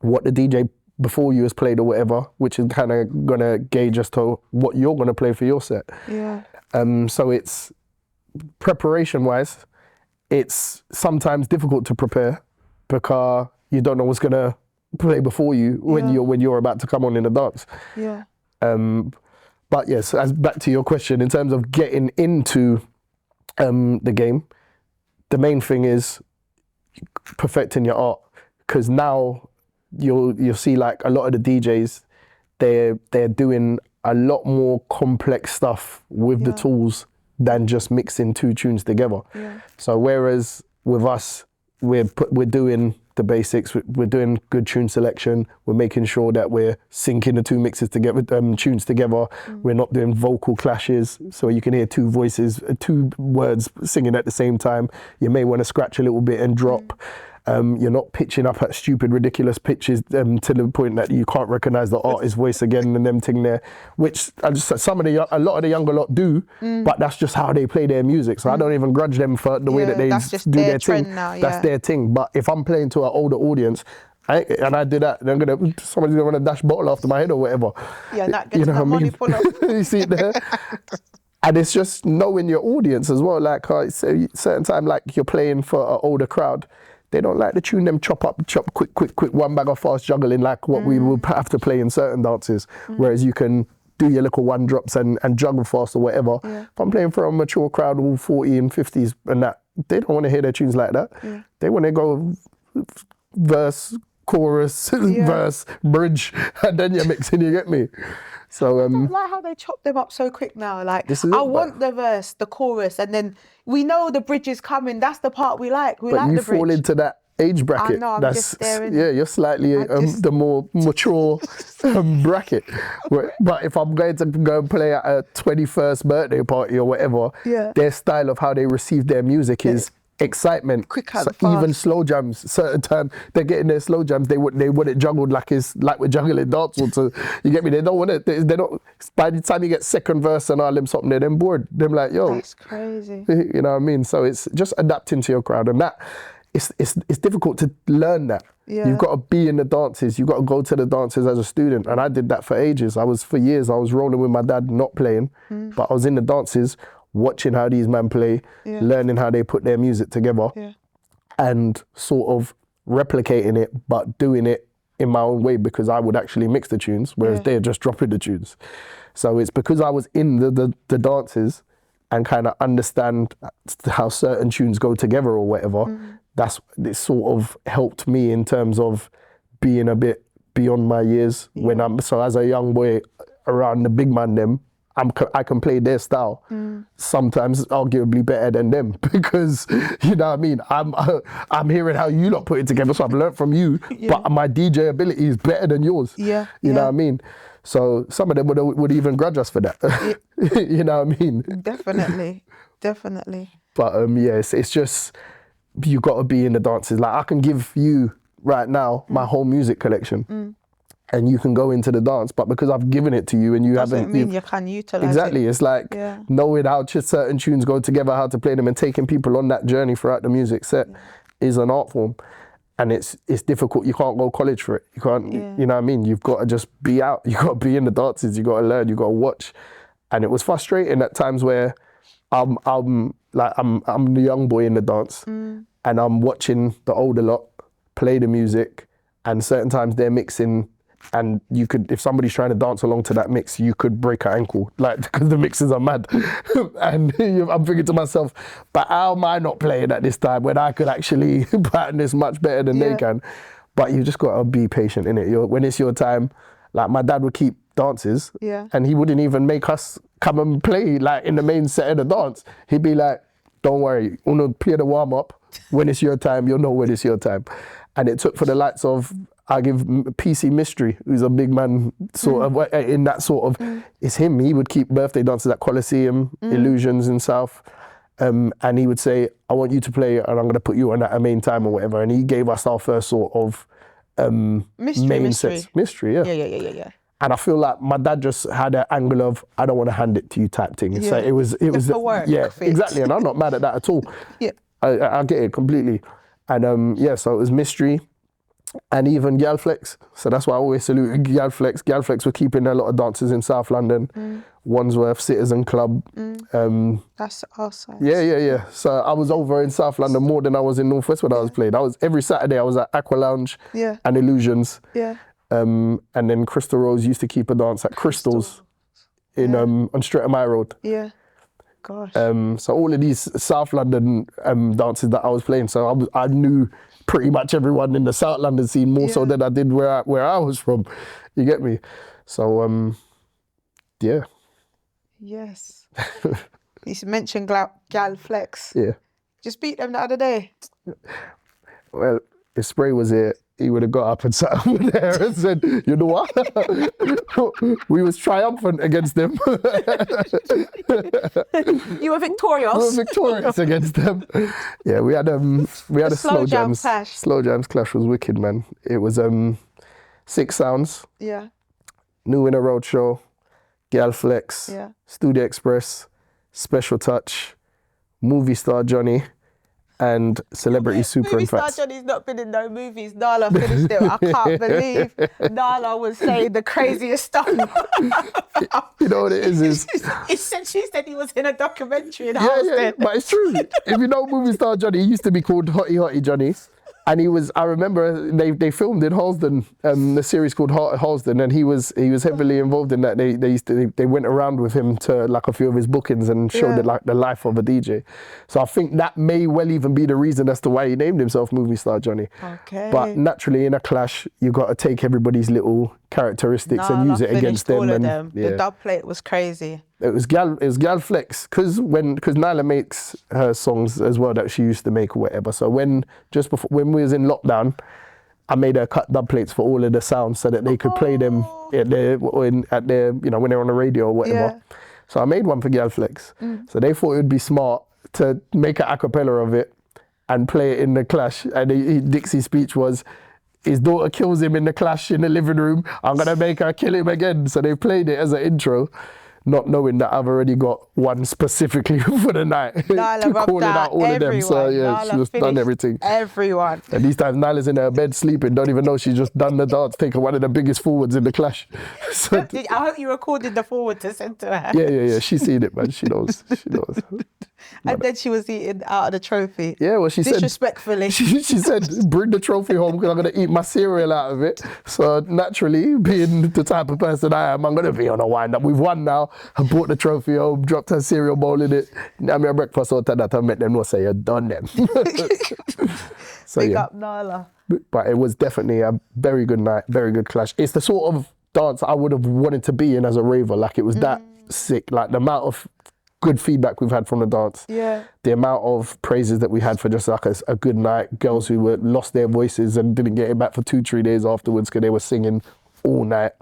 what the DJ before you has played or whatever, which is kind of going to gauge as to what you're going to play for your set. So it's, preparation wise, it's sometimes difficult to prepare because you don't know what's going to play before you when you're about to come on in the dance. But yes, as back to your question, in terms of getting into the game, the main thing is perfecting your art, because now you'll see like a lot of the DJs, they're doing a lot more complex stuff with the tools than just mixing two tunes together. So whereas with us, we're doing the basics, we're doing good tune selection, we're making sure that we're syncing the two mixes together, tunes together. We're not doing vocal clashes, so you can hear two voices, two words singing at the same time. You may want to scratch a little bit and drop. You're not pitching up at stupid, ridiculous pitches to the point that you can't recognise the artist's voice again and them thing there, which a lot of the younger lot do, but that's just how they play their music. So I don't even grudge them for the way that they do their thing. That's their thing. But if I'm playing to an older audience, and I do that, then somebody's gonna want to dash bottle after my head or whatever. You know what I mean? You see it there? And it's just knowing your audience as well. Like certain time, like you're playing for an older crowd, they don't like to tune them chop quick, one bag of fast juggling like what we would have to play in certain dances. Whereas you can do your little one drops and juggle fast or whatever. If I'm playing for a mature crowd, all 40 and 50s and that, they don't want to hear their tunes like that. They want to go verse, chorus, verse, bridge, and then you're mixing, you get me? So I don't like how they chop them up so quick now. Like, I want the verse, the chorus, and then we know the bridge is coming. That's the part we like. We like the bridge. But you fall into that age bracket. I know, I'm just staring. Yeah, you're slightly the more mature bracket. But if I'm going to go and play at a 21st birthday party or whatever, their style of how they receive their music is excitement. Quick and fast. Even slow jams, certain time they're getting their slow jams, they want it juggled like we're juggling dancehall. So you get me? They don't want it. They don't. By the time you get second verse and all them something, they're then bored. They're like, yo, that's crazy. You know what I mean? So it's just adapting to your crowd, and that it's difficult to learn that. You've got to be in the dances. You've got to go to the dances as a student, and I did that for ages. For years I was rolling with my dad, not playing, but I was in the dances, watching how these men play, learning how they put their music together, and sort of replicating it, but doing it in my own way because I would actually mix the tunes, whereas they're just dropping the tunes. So it's because I was in the dances and kind of understand how certain tunes go together or whatever. It sort of helped me in terms of being a bit beyond my years when so as a young boy around the big man them, I can play their style, sometimes arguably better than them because, you know what I mean, I'm hearing how you lot put it together, so I've learned from you, but my DJ ability is better than yours. You know what I mean? So some of them would even grudge us for that. You know what I mean? Definitely. But it's just, you got to be in the dances. Like I can give you right now my whole music collection. And you can go into the dance, but because I've given it to you and you doesn't mean you can utilize exactly. it. It's like knowing how certain tunes go together, how to play them, and taking people on that journey throughout the music set is an art form, and it's difficult. You can't go college for it. You can't. You know what I mean? You've got to just be out. You got to be in the dances. You got to learn. You got to watch, and it was frustrating at times where I'm the young boy in the dance, and I'm watching the older lot play the music, and certain times they're mixing. And you could, if somebody's trying to dance along to that mix, you could break an ankle, like, because the mixes are mad. And I'm thinking to myself, but how am I not playing at this time when I could actually pattern this much better than they can? But you just got to be patient in it. When it's your time, like my dad would keep dances, and he wouldn't even make us come and play like in the main set of the dance. He'd be like, don't worry, uno play the warm up. When it's your time, you'll know when it's your time. And it took for the likes of, I give PC Mystery, who's a big man, sort of in that sort of, it's him. He would keep birthday dances at Coliseum, Illusions in South, and he would say, I want you to play, and I'm going to put you on at a main time or whatever. And he gave us our first sort of main sets. Mystery, Yeah. And I feel like my dad just had an angle of, I don't want to hand it to you type thing. So it was the work fit. Exactly. And I'm not mad at that at all. I get it completely. And so it was Mystery. And even Galflex. So that's why I always salute Galflex. Galflex were keeping a lot of dances in South London, Wandsworth, Citizen Club. That's our side. Yeah. So I was over in South London more than I was in Northwest when I was playing. Every Saturday I was at Aqua Lounge and Illusions. And then Crystal Rose used to keep a dance at Crystals in on Streatham High Road. Gosh. So all of these South London dances that I was playing, so I knew pretty much everyone in the South London scene more so than I did where I was from. You get me? So Yes. You mentioned Gal Flex. Yeah. Just beat them the other day. Well, if Spray was here, he would have got up and sat over there and said, you know what? We was triumphant against them. You were victorious. We were victorious against them. Yeah, we had a slow jams clash. Slow jams clash was wicked, man. It was 6 Sounds. Yeah. New in a Roadshow, Gal Flex, Studio Express, Special Touch, Movie Star Johnny, and Celebrity Super Movie and Star Fats. Johnny's not been in no movies. Nala finished it. I can't believe Nala was saying the craziest stuff. You know what it is? She said he was in a documentary in Halstead. Yeah, but it's true. If you know Movie Star Johnny, he used to be called Hottie Johnny. And I remember they filmed in Halsden, the series called Halsden, and he was heavily involved in that. They went around with him to like a few of his bookings and showed the life of a DJ. So I think that may well even be the reason as to why he named himself Movie Star Johnny. Okay. But naturally in a clash, you got to take everybody's little characteristics and use it against them. All of them. Yeah. The dub plate was crazy. It was Gal Flex, because Nyla makes her songs as well that she used to make or whatever. So when we was in lockdown, I made her cut dub plates for all of the sounds so that they could play them at their when they're on the radio or whatever. Yeah. So I made one for Gal Flex. So they thought it would be smart to make an a cappella of it and play it in the clash. And Dixie's speech was, his daughter kills him in the clash in the living room, I'm gonna make her kill him again. So they played it as an intro, not knowing that I've already got one specifically for the night. Nyla calling out all of them. So yeah, she just done everything. Everyone. And these times Nyla's in her bed sleeping, don't even know she's just done the dance, taking one of the biggest forwards in the clash. So, I hope you recorded the forward to send to her. Yeah. She's seen it, man. She knows. And then she was eating out of the trophy. Yeah, well, she said disrespectfully. She said, "Bring the trophy home because I'm gonna eat my cereal out of it." So naturally, being the type of person I am, I'm gonna be on a wind up. We've won now. I brought the trophy home, dropped her cereal bowl in it. Now me a breakfast out of that. I met them. No say you're done then. So Big yeah, up Nala. but it was definitely a very good night, very good clash. It's the sort of dance I would have wanted to be in as a raver. Like it was that sick. Like the amount of good feedback we've had from the dance. Yeah. The amount of praises that we had for just like a good night. Girls who were lost their voices and didn't get it back for 2-3 days afterwards because they were singing all night.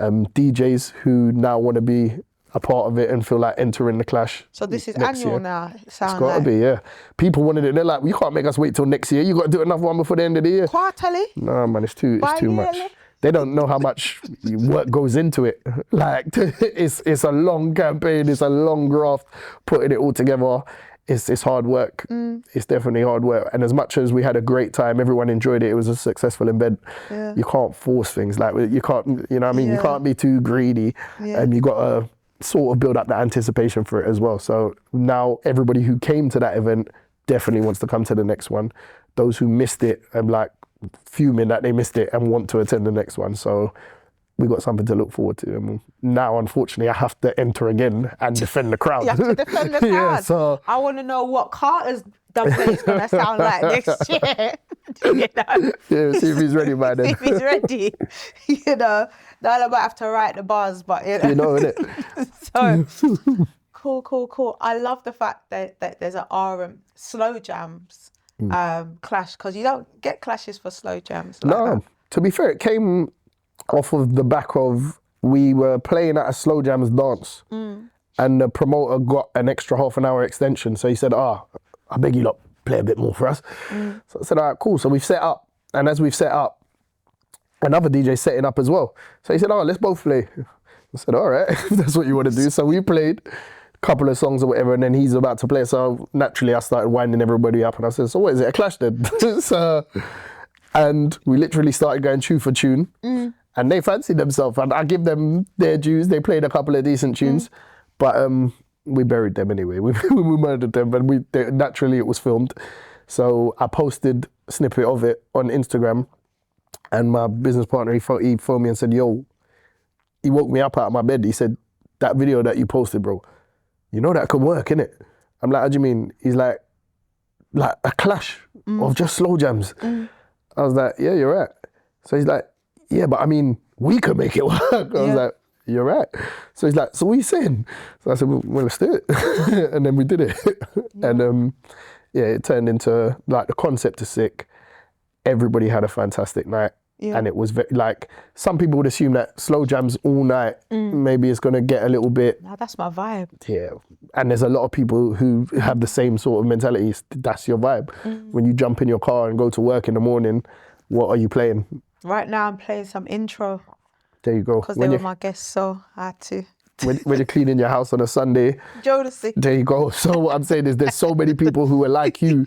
DJs who now want to be a part of it and feel like entering the clash. So this is next annual year. now. It's got to be, yeah. People wanted it. They're like, you can't make us wait till next year. You got to do another one before the end of the year. Quarterly? No, man, it's too much. They don't know how much work goes into it. Like it's a long campaign. It's a long graft. Putting it all together, it's hard work. It's definitely hard work. And as much as we had a great time, everyone enjoyed it. It was a successful event. Yeah. You can't force things. Like you can't, you know what I mean? Yeah. You can't be too greedy. Yeah. And you got to sort of build up the anticipation for it as well. So now everybody who came to that event definitely wants to come to the next one. Those who missed it and like fuming that they missed it and want to attend the next one. So we got something to look forward to. And now, unfortunately, I have to enter again and defend the crowd. You have to defend the crowd. Yeah, so I want to know what Carter's dumpling is going to sound like next year. You know? yeah, see if he's ready by See then. if he's ready. You know, now I might have to write the bars, but You know, innit? So cool. I love the fact that there's an RM slow jams clash, because you don't get clashes for slow jams. Like No, that. to be fair, it came off of the back of we were playing at a slow jams dance and the promoter got an extra half an hour extension. So he said, I beg you lot, play a bit more for us. So I said, all right, cool. So we've set up, and as we've set up, another DJ setting up as well. So he said, let's both play. I said, all right, if that's what you want to do. So we played a couple of songs or whatever, and then he's about to play. So naturally I started winding everybody up and I said, so what is it, a clash then? And we literally started going tune for tune and they fancied themselves. And I give them their dues. They played a couple of decent tunes, but we buried them anyway. We murdered them, and naturally it was filmed. So I posted a snippet of it on Instagram, and my business partner, he phoned me and said, yo, he woke me up out of my bed. He said, that video that you posted, bro, you know that could work, innit? I'm like, how do you mean? He's like a clash of just slow jams. I was like, yeah, you're right. So he's like, yeah, but I mean, we could make it work. I was like, you're right. So he's like, so what are you saying? So I said, well, let's do it. And then we did it. And it turned into, like, the concept is sick. Everybody had a fantastic night. Yeah. And it was like, some people would assume that slow jams all night, maybe it's going to get a little bit. Now that's my vibe. Yeah. And there's a lot of people who have the same sort of mentality. That's your vibe. When you jump in your car and go to work in the morning, what are you playing? Right now I'm playing some intro. There you go. Because they were my guests, so I had to. When you're cleaning your house on a Sunday, Jodeci. There you go. So what I'm saying is there's so many people who are like you,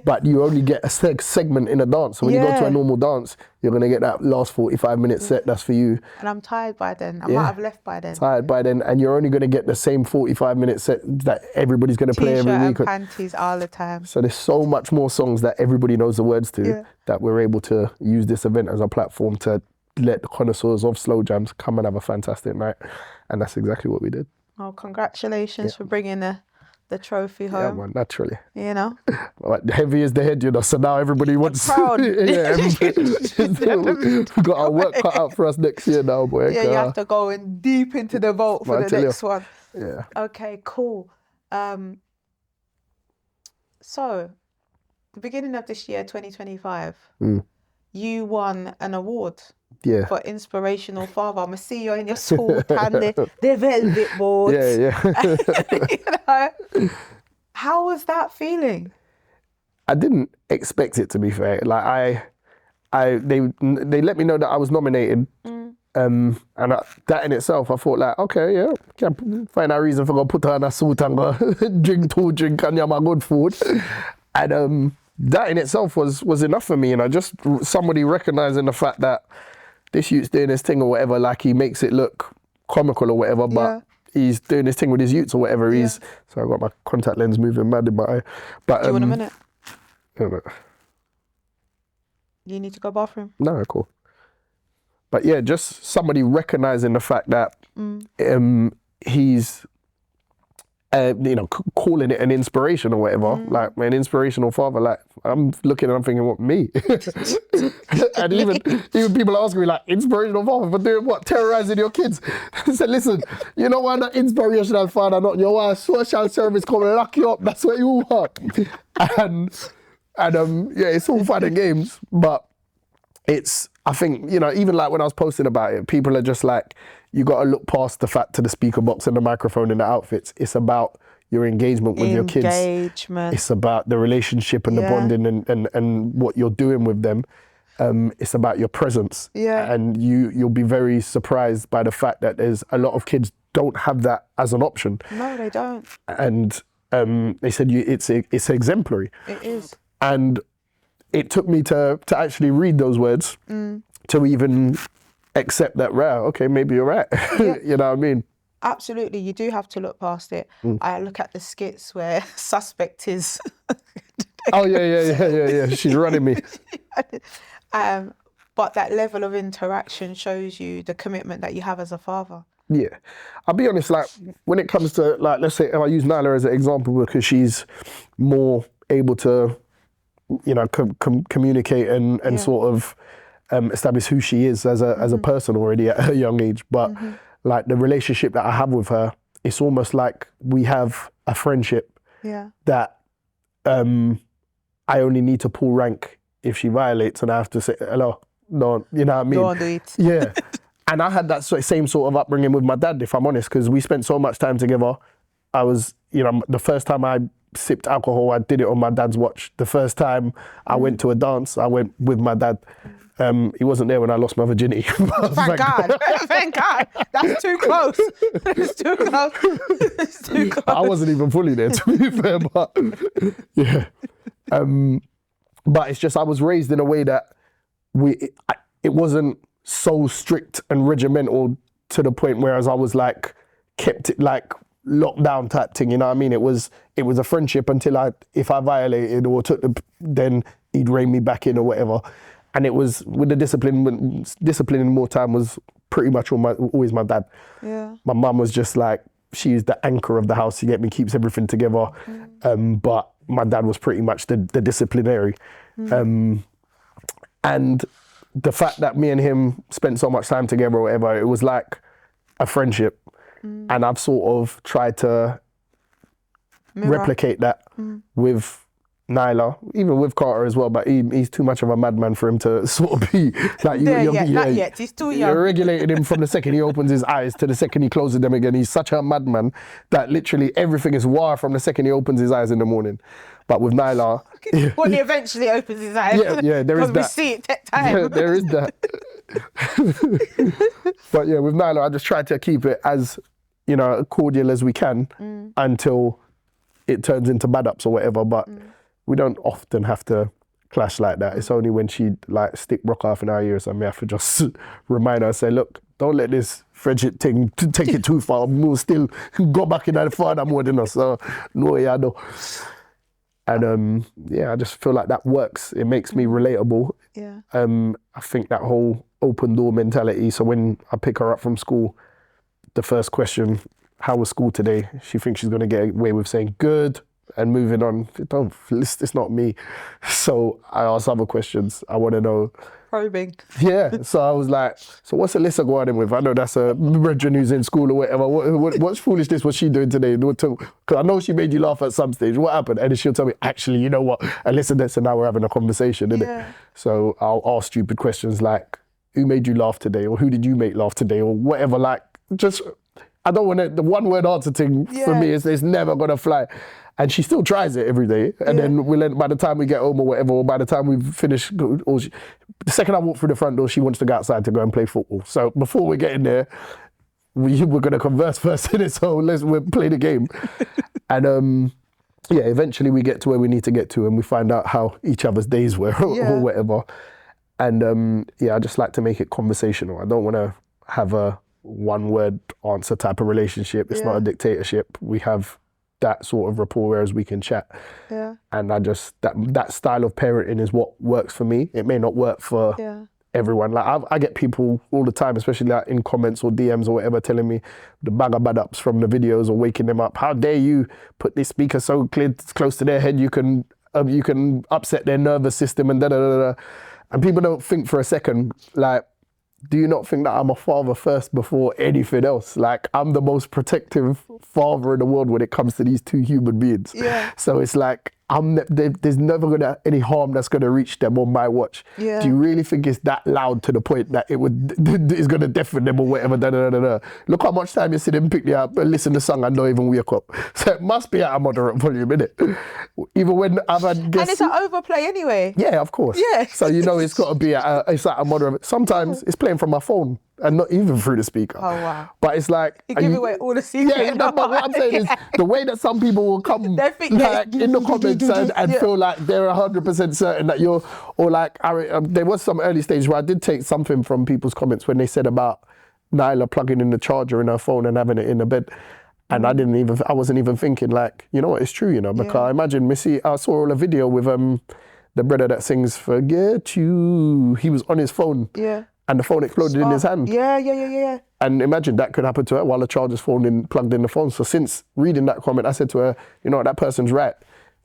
but you only get a segment in a dance. So when you go to a normal dance, you're going to get that last 45-minute set that's for you. And I'm tired by then. I might have left by then. Tired by then. And you're only going to get the same 45-minute set that everybody's going to play every week. T-shirt and panties all the time. So there's so much more songs that everybody knows the words to that we're able to use this event as a platform to let the connoisseurs of slow jams come and have a fantastic night. And that's exactly what we did. Oh, congratulations for bringing the trophy home. Yeah, man, naturally. You know? Heavy is the head, you know, so now everybody wants... Proud. We've got our work cut out for us next year now, boy. Yeah, you have to go in deep into the vault for the next one. Yeah. Okay, cool. So, the beginning of this year, 2025, you won an award. Yeah. For Inspirational Father. I'm going to see you in your suit and the velvet boards. Yeah. You know? How was that feeling? I didn't expect it, to be fair. Like they let me know that I was nominated. And that in itself, I thought like, okay, yeah, can find a reason for go put her in a suit and go drink and have my good food. And that in itself was enough for me. And I just, somebody recognizing the fact that this youth's doing his thing or whatever, like he makes it look comical or whatever, but he's doing his thing with his utes or whatever. Yeah. So I got my contact lens moving mad in my eye. But Do you want a minute? no, You need to go bathroom. no, cool. But yeah, just somebody recognizing the fact that he's, calling it an inspiration or whatever, like an inspirational father. Like I'm looking and I'm thinking, what, me? And even people asking me like, inspirational father for doing what? Terrorizing your kids. I said, listen, you know why not inspirational father, not your social service come and lock you up. That's what you want. And it's all fun and games, but I think, even like when I was posting about it, people are just like, you got to look past the fact to the speaker box and the microphone and the outfits. It's about your engagement with your kids. It's about the relationship and the bonding and what you're doing with them. It's about your presence. Yeah. And you'll be very surprised by the fact that there's a lot of kids don't have that as an option. No, they don't. And they said it's exemplary. It is. And it took me to actually read those words to even accept that, right, okay, maybe you're right. Yeah. You know what I mean? Absolutely, you do have to look past it. I look at the skits where suspect is... Oh, yeah. She's running me. But that level of interaction shows you the commitment that you have as a father. Yeah. I'll be honest, like, when it comes to, like, let's say, I use Nyla as an example because she's more able to, communicate and sort of establish who she is as a person already at a young age. But like the relationship that I have with her, it's almost like we have a friendship that I only need to pull rank if she violates and I have to say, hello, no, you know what I mean? Don't do it. Yeah. And I had that same sort of upbringing with my dad, if I'm honest, because we spent so much time together. I was, the first time I sipped alcohol, I did it on my dad's watch. The first time I went to a dance, I went with my dad. He wasn't there when I lost my virginity. Thank God. Thank God. That's too close. It's too close. It's too close. I wasn't even fully there, to be fair, but yeah. But it's just I was raised in a way that it wasn't so strict and regimental to the point whereas I was like kept it like locked down type thing, you know what I mean? It was a friendship until if I violated or then he'd rein me back in or whatever. And it was with the disciplining more time was pretty much always my dad. Yeah. My mum was just like, she's the anchor of the house, you get me, keeps everything together. But my dad was pretty much the disciplinary. And the fact that me and him spent so much time together or whatever, it was like a friendship. And I've sort of tried to replicate that with Nyla, even with Carter as well, but he's too much of a madman for him to sort of be like not yet. He's too young. You're regulating him from the second he opens his eyes to the second he closes them again. He's such a madman that literally everything is war from the second he opens his eyes in the morning. But with Nyla, when he eventually opens his eyes, yeah, there is that. We see it take time. Yeah, there is that. But yeah, with Nyla, I just try to keep it as cordial as we can until it turns into bad ups or whatever. But we don't often have to clash like that. It's only when she like stick rock off in our ears and we have to just remind her and say, look, don't let this friendship thing take it too far. We'll still go back in that father more than us. So no, yeah, no. And I just feel like that works. It makes me relatable. Yeah. I think that whole open door mentality. So when I pick her up from school, the first question, how was school today? She thinks she's going to get away with saying good and moving on. It's not me. So I ask other questions. I want to know. Probing. Yeah. So I was like, so what's Alyssa going in with? I know that's a brethren who's in school or whatever. What foolishness was she doing today? Because I know she made you laugh at some stage. What happened? And then she'll tell me, actually, you know what? Alyssa, that's, and now we're having a conversation, isn't it? So I'll ask stupid questions like, who made you laugh today? Or who did you make laugh today? Or whatever, like, just, I don't want the one word answer thing for me is it's never going to fly. And she still tries it every day. And then by the time we get home or whatever, or by the time we've finished, the second I walk through the front door, she wants to go outside to go and play football. So before we get in there, we're going to converse first, so we'll play the game. And eventually we get to where we need to get to and we find out how each other's days were or whatever. And I just like to make it conversational. I don't want to have a one word answer type of relationship. It's not a dictatorship. We have that sort of rapport, whereas we can chat. Yeah. And I just, that style of parenting is what works for me. It may not work for everyone. Like I get people all the time, especially like in comments or DMs or whatever, telling me the bag of bad ups from the videos or waking them up. How dare you put this speaker so close to their head, you can upset their nervous system and da-da-da-da. And people don't think for a second, like, do you not think that I'm a father first before anything else? Like, I'm the most protective father in the world when it comes to these two human beings. Yeah. So it's like, there's never gonna any harm that's gonna reach them on my watch. Yeah. Do you really think it's that loud to the point that it's gonna deafen them or whatever? Da, da, da, da. Look how much time you see them pick me up and listen to song and don't even wake up. So it must be at a moderate volume, innit? Even when I've had guests. And it's an overplay anyway. Yeah, of course. Yeah. So you know it's got to be it's at a moderate. Sometimes it's playing from my phone and not even through the speaker. Oh wow! But it's like you give away all the secrets. Yeah, but what I'm saying is the way that some people will come like in the comments and feel like they're 100% certain that you're, or like there was some early stage where I did take something from people's comments when they said about Nyla plugging in the charger in her phone and having it in the bed. And I wasn't even thinking like, you know what, it's true, you know, because I imagine Missy, I saw a video with the brother that sings Forget You. He was on his phone. Yeah. And the phone exploded in his hand. Yeah. And imagine that could happen to her while the charger's plugged in the phone. So since reading that comment, I said to her, you know what, that person's right.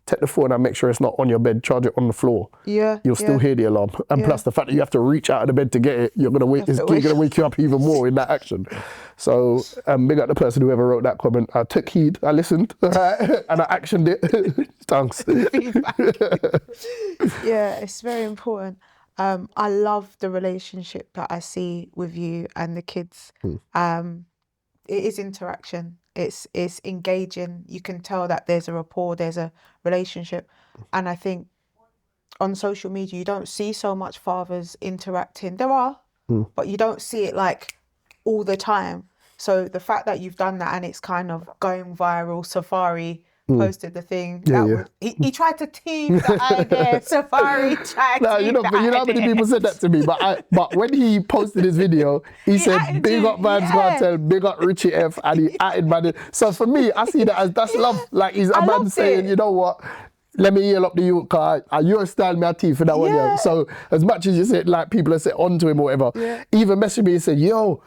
Take the phone and make sure it's not on your bed, charge it on the floor. Yeah. You'll still hear the alarm. And plus the fact that you have to reach out of the bed to get it, it's gonna wake you up even more in that action. So big up the person who ever wrote that comment. I took heed, I listened, and I actioned it. Thanks. Yeah, it's very important. I love the relationship that I see with you and the kids. It is interaction. It's engaging. You can tell that there's a rapport, there's a relationship. And I think on social media, you don't see so much fathers interacting. There are, but you don't see it like all the time. So the fact that you've done that and it's kind of going viral, Safari posted the thing. He tried to tease the idea. Safari tried to you know how many people said that to me. But when he posted his video, he said, "Big up Vibes Cartel, big up Richie F," and he added man. So for me, I see that as that's love. Like he's a man saying, you know what? Let me heal up the youth car. You're style me a teeth for that one. Yeah. So as much as you said, like people have said onto him or whatever, even messaged me and said, "Yo,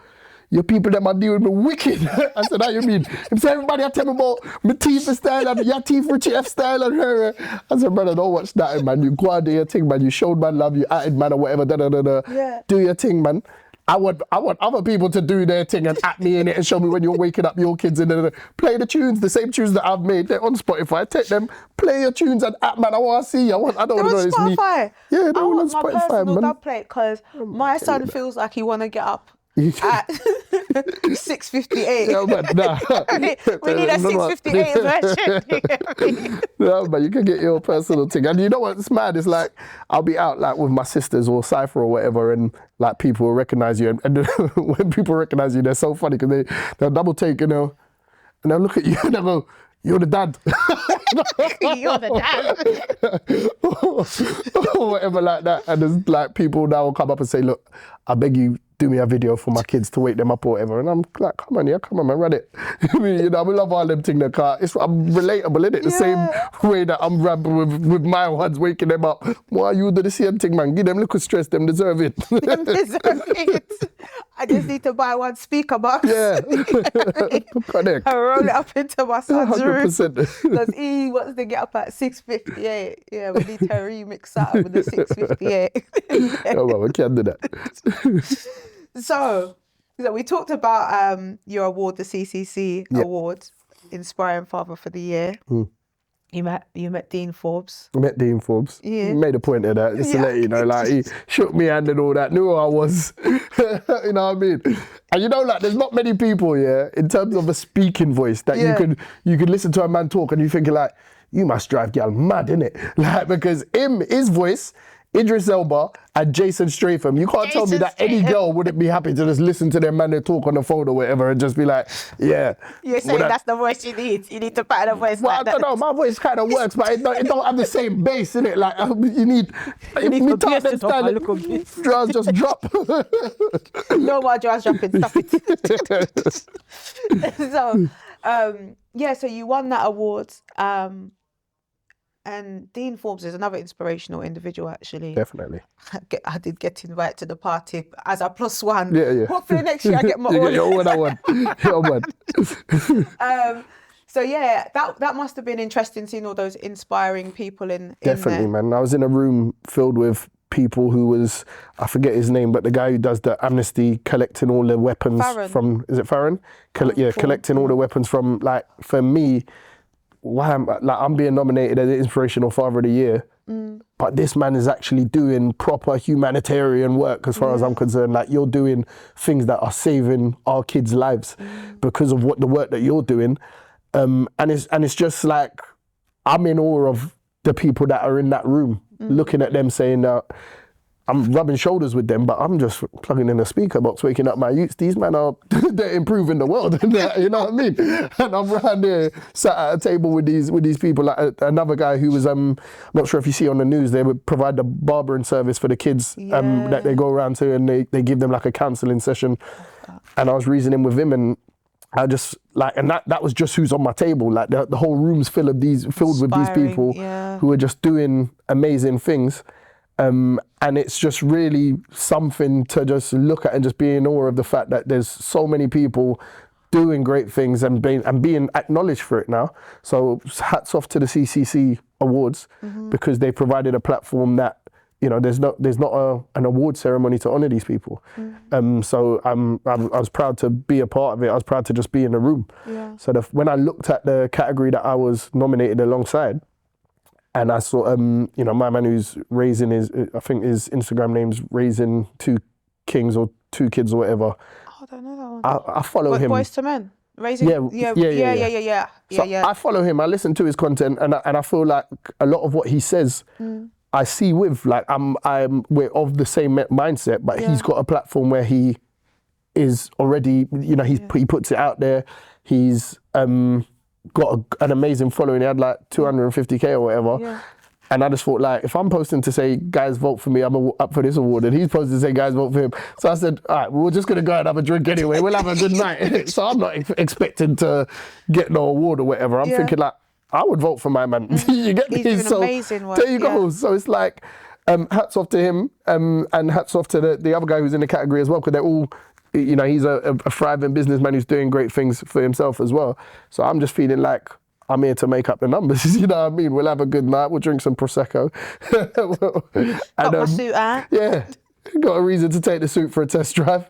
your people that are dealing with me wicked." I said, how you mean? He said, everybody I tell me about my teeth style and your teeth Richie F style and her. I said, brother, don't watch that, man. You go out do your thing, man. You showed man love, you added man or whatever, Do your thing, man. I want other people to do their thing and at me in it and show me when you're waking up your kids and play the tunes, the same tunes that I've made. They're on Spotify. Take them, play your tunes and at man. I want to see you. I don't know it's me. Yeah, they're all on Spotify, my personal man. dubplate because my son feels like he want to get up at 6:58. Yeah, but nah. we need a 6:58 version. No, but you can get your personal thing. And you know what's mad? It's like, I'll be out like with my sisters or Cypher or whatever, and like people will recognize you. And when people recognize you, they're so funny because they'll double take, you know, and they'll look at you and they'll go, "You're the dad." You're the dad. Or whatever like that. And there's like people now will come up and say, "Look, I beg you, do me a video for my kids to wake them up or whatever." And I'm like, come on, man, run it. I mean, you know, we love all them things in the car. I'm relatable, innit? The same way that I'm rapping with my ones, waking them up. Why you do the same thing, man? Give them little stress, them deserve it. Them deserve it. I just need to buy one speaker box. Yeah. Connect. And roll it up into my son's 100%. room. Because he wants to get up at 6:58. Yeah, we need to remix that with the 6:58. No, man, we can't do that. So we talked about your award, the CCC award, Inspiring Father for the Year. You met Dean Forbes. I met Dean Forbes. Yeah. He made a point of that, just to let you know, like he shook me hand and all that, knew who I was. You know what I mean? And you know, like there's not many people, in terms of a speaking voice that you could listen to a man talk and you thinking like, you must drive girl mad, innit? Like because his voice Idris Elba and Jason Statham. You can't tell me that any girl wouldn't be happy to just listen to their man they talk on the phone or whatever and just be like, yeah. You're saying that's the voice you need. You need to find a voice Well, like that. I don't know. My voice kind of works, but it don't have the same bass in it. Like you need me to understand it. Jaws just drop. No more jaws dropping. Stop it. So, so you won that award. And Dean Forbes is another inspirational individual, actually. Definitely. I did get invited to the party as a +1. Yeah. Hopefully next year I get my you own. get your own, I want. Your one. So yeah, that must have been interesting seeing all those inspiring people in Definitely, there. man. I was in a room filled with people who was, I forget his name, but the guy who does the amnesty, collecting all the weapons from, is it Farron? Collecting all the weapons from, like, for me, I'm being nominated as the Inspirational Father of the Year, but this man is actually doing proper humanitarian work as far as I'm concerned. Like, you're doing things that are saving our kids' lives because of the work that you're doing. And it's just like, I'm in awe of the people that are in that room, looking at them saying, I'm rubbing shoulders with them, but I'm just plugging in a speaker box, waking up my youths. These men are they're improving the world, you know what I mean? And I'm around there, sat at a table with these people. Like another guy who was, I'm not sure if you see on the news, they would provide the barbering service for the kids that they go around to, and they give them like a counselling session. And I was reasoning with him, and I just and that was just who's on my table. Like the whole room's filled with these people who are just doing amazing things. And it's just really something to just look at and just be in awe of the fact that there's so many people doing great things and being acknowledged for it now. So hats off to the CCC Awards because they provided a platform that, you know, there's not an award ceremony to honour these people. So I was proud to be a part of it. I was proud to just be in the room. Yeah. So when I looked at the category that I was nominated alongside, and I saw, my man who's raising I think his Instagram name's Raising Two Kings or Two Kids or whatever. Oh, I don't know that one. I follow him. Boys to Men? Raising? Yeah. I follow him. I listen to his content, and I feel like a lot of what he says, I see with, like, we're of the same mindset, but he's got a platform where he is already, he puts it out there. He's got an amazing following. He had like 250k or whatever. Yeah. And I just thought, like, if I'm posting to say, guys, vote for me, I'm up for this award, and he's posting to say, guys, vote for him. So I said, all right, we're just going to go and have a drink anyway. We'll have a good night. So I'm not expecting to get no award or whatever. I'm thinking, like, I would vote for my man. You get me? He's doing amazing work. There you go. So it's like, hats off to him, and hats off to the other guy who's in the category as well, because they're all, he's a thriving businessman who's doing great things for himself as well. So I'm just feeling like I'm here to make up the numbers, you know what I mean? We'll have a good night, we'll drink some Prosecco. Got my suit out. Yeah, got a reason to take the suit for a test drive.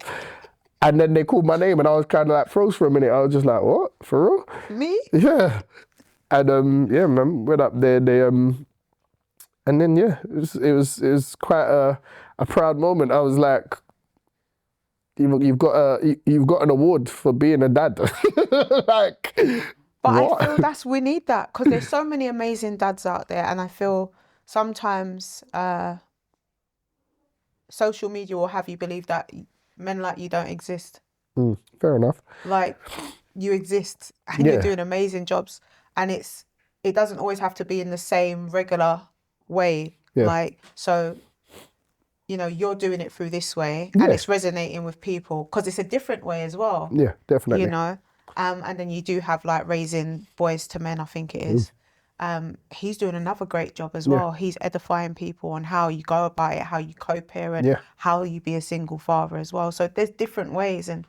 And then they called my name and I was kind of like froze for a minute. I was just like, what, for real? Me? Yeah. And man, went up there, and then it was quite a proud moment. I was like, You've got an award for being a dad. Like, but what? I feel we need that, because there's so many amazing dads out there, and I feel sometimes social media will have you believe that men like you don't exist. Fair enough. Like, you exist and you're doing amazing jobs, and it doesn't always have to be in the same regular way. Yeah. Like, so, you're doing it through this way, and it's resonating with people because it's a different way as well. Yeah, definitely. And then you do have like Raising Boys to Men, I think it is. He's doing another great job as well. He's edifying people on how you go about it, how you co-parent, how you be a single father as well. So there's different ways, and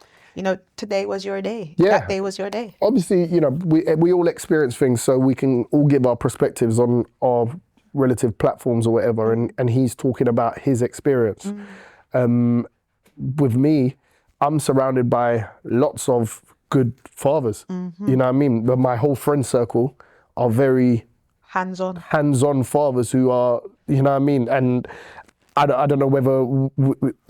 today was your day. Yeah. That day was your day. Obviously, we all experience things, so we can all give our perspectives on our relative platforms or whatever, and he's talking about his experience. With me, I'm surrounded by lots of good fathers. You know what I mean? But my whole friend circle are very hands-on fathers who are, you know what I mean? And I don't know whether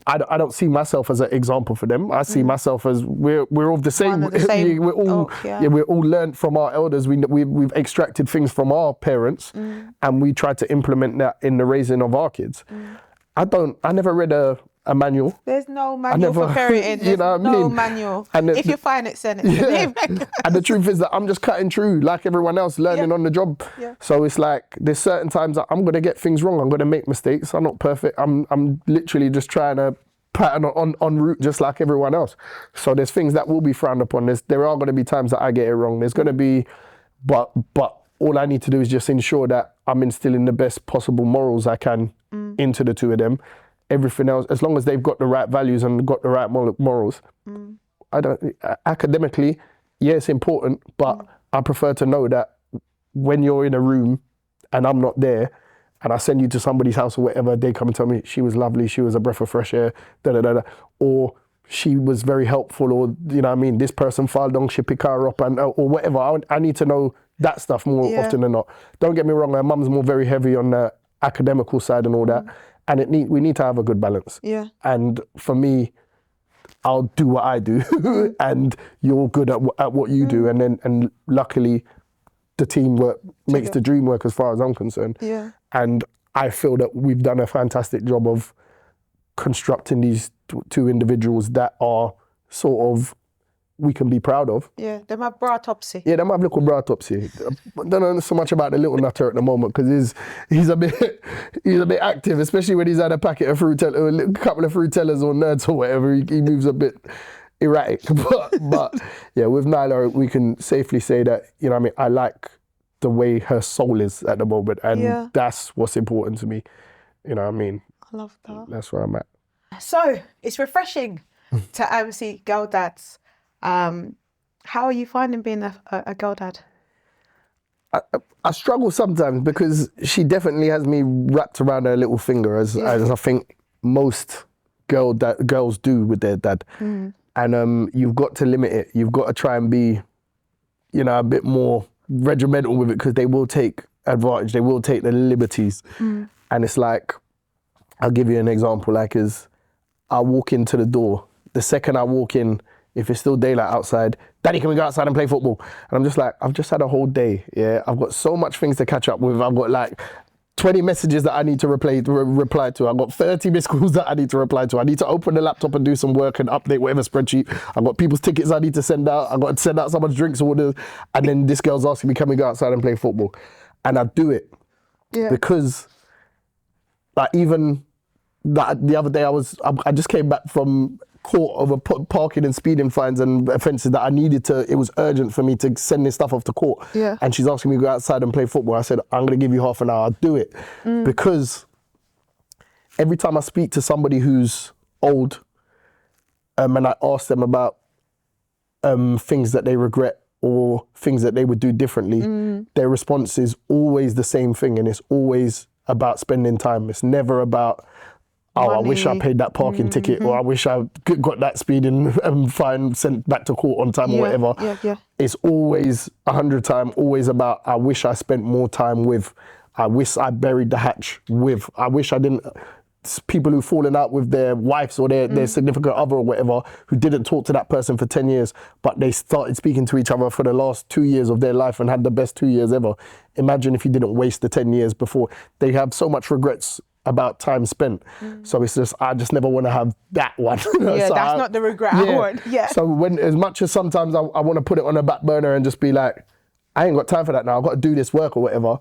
I don't see myself as an example for them. I see myself as we're all the same. One of the same we're all we're all learned from our elders. We've extracted things from our parents, and we try to implement that in the raising of our kids. I never read a manual. There's no manual for parenting. There's no manual. And if you find it, send it to me. And the truth is that I'm just cutting through like everyone else, learning on the job. So it's like there's certain times that I'm gonna get things wrong. I'm gonna make mistakes. I'm not perfect. I'm literally just trying to pattern on route just like everyone else. So there's things that will be frowned upon. There are gonna be times that I get it wrong. There's gonna be, but all I need to do is just ensure that I'm instilling the best possible morals I can into the two of them. Everything else, as long as they've got the right values and got the right morals, academically, yeah, it's important, but I prefer to know that when you're in a room and I'm not there, and I send you to somebody's house or whatever, they come and tell me she was lovely, she was a breath of fresh air, or she was very helpful, or you know what I mean, this person filed on, she picked her up, and or whatever. I need to know that stuff more often than not. Don't get me wrong, her mum's more very heavy on the academical side and all that, and we need to have a good balance. And for me, I'll do what I do, and you're good at what you do, and luckily, the teamwork makes the dream work as far as I'm concerned. And I feel that we've done a fantastic job of constructing these two individuals that are sort of we can be proud of. Yeah, they have bra topsy. Yeah, they have little bra topsy. I don't know so much about the little nutter at the moment because he's a bit active, especially when he's had a packet of a couple of fruitellas or nerds or whatever. He moves a bit erratic. But yeah, with Nyla, we can safely say that, you know what I mean, I like the way her soul is at the moment, and that's what's important to me. You know what I mean? I love that. That's where I'm at. So it's refreshing to see girl dads. How are you finding being a girl dad? I struggle sometimes because she definitely has me wrapped around her little finger, as I think most girls do with their dad. And you've got to limit it. You've got to try and be, you know, a bit more regimental with it, because they will take advantage. They will take the liberties. And it's like, I'll give you an example. Like, I walk into the door. The second I walk in, if it's still daylight outside, Daddy, can we go outside and play football? And I'm just like, I've just had a whole day. Yeah, I've got so much things to catch up with. I've got like 20 messages that I need to reply to. I've got 30 missed calls that I need to reply to. I need to open the laptop and do some work and update whatever spreadsheet. I've got people's tickets I need to send out. I've got to send out someone's drinks orders. And then this girl's asking me, can we go outside and play football? And I do it because, like, even the other day I just came back from court over parking and speeding fines and offences that I needed to, it was urgent for me to send this stuff off to court. And she's asking me to go outside and play football. I said, I'm going to give you half an hour, I'll do it. Because every time I speak to somebody who's old and I ask them about things that they regret or things that they would do differently, their response is always the same thing, and it's always about spending time. It's never about, oh, money. I wish I paid that parking ticket, or I wish I got that speeding fine sent back to court on time or whatever. It's always 100 times, always about, I wish I spent more time with, I wish I buried the hatch with, I wish I didn't, people who've fallen out with their wives or their significant other or whatever, who didn't talk to that person for 10 years, but they started speaking to each other for the last 2 years of their life and had the best 2 years ever. Imagine if you didn't waste the 10 years before. They have so much regrets about time spent. So it's just, I just never want to have that one. Yeah, so that's not the regret I want. Yeah. So when, as much as sometimes I want to put it on a back burner and just be like, I ain't got time for that now, I've got to do this work or whatever.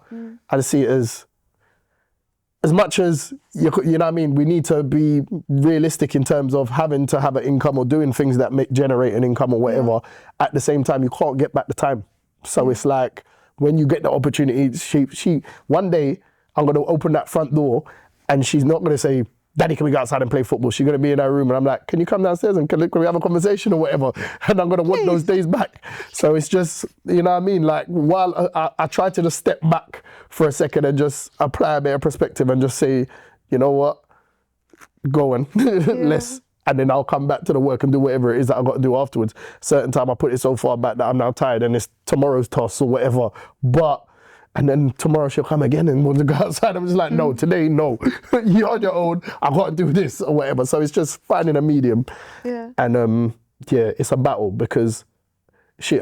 I just see it as much as, you know what I mean, we need to be realistic in terms of having to have an income or doing things that generate an income or whatever. At the same time, you can't get back the time. So it's like, when you get the opportunity, she one day, I'm going to open that front door and she's not going to say, Daddy, can we go outside and play football? She's going to be in her room and I'm like, can you come downstairs and can we have a conversation or whatever? And I'm going to want those days back. So it's just, you know what I mean? Like, while I try to just step back for a second and just apply a bit of perspective and just say, you know what, go on, let's, and then I'll come back to the work and do whatever it is that I've got to do afterwards. Certain time I put it so far back that I'm now tired and it's tomorrow's toss or whatever. But And then tomorrow she'll come again and want to go outside. I'm just like, no, today, no. You're on your own. I got to do this or whatever. So it's just finding a medium. Yeah. And yeah, it's a battle because she's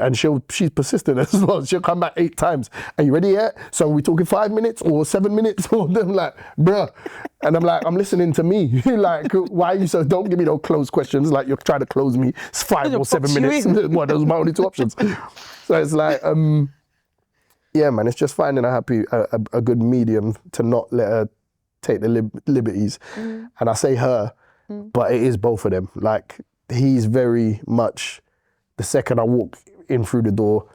persistent as well. She'll come back 8 times. Are you ready yet? So are we talking 5 minutes or 7 minutes? Or I'm like, bruh. And I'm like, I'm listening to me. Like, why are you so, don't give me no closed questions. Like you're trying to close me. It's 5 or 7 minutes. What, those are my only 2 options. So it's like, yeah, man, it's just finding a good medium to not let her take the liberties. And I say her, but it is both of them. Like, he's very much, the second I walk in through the door,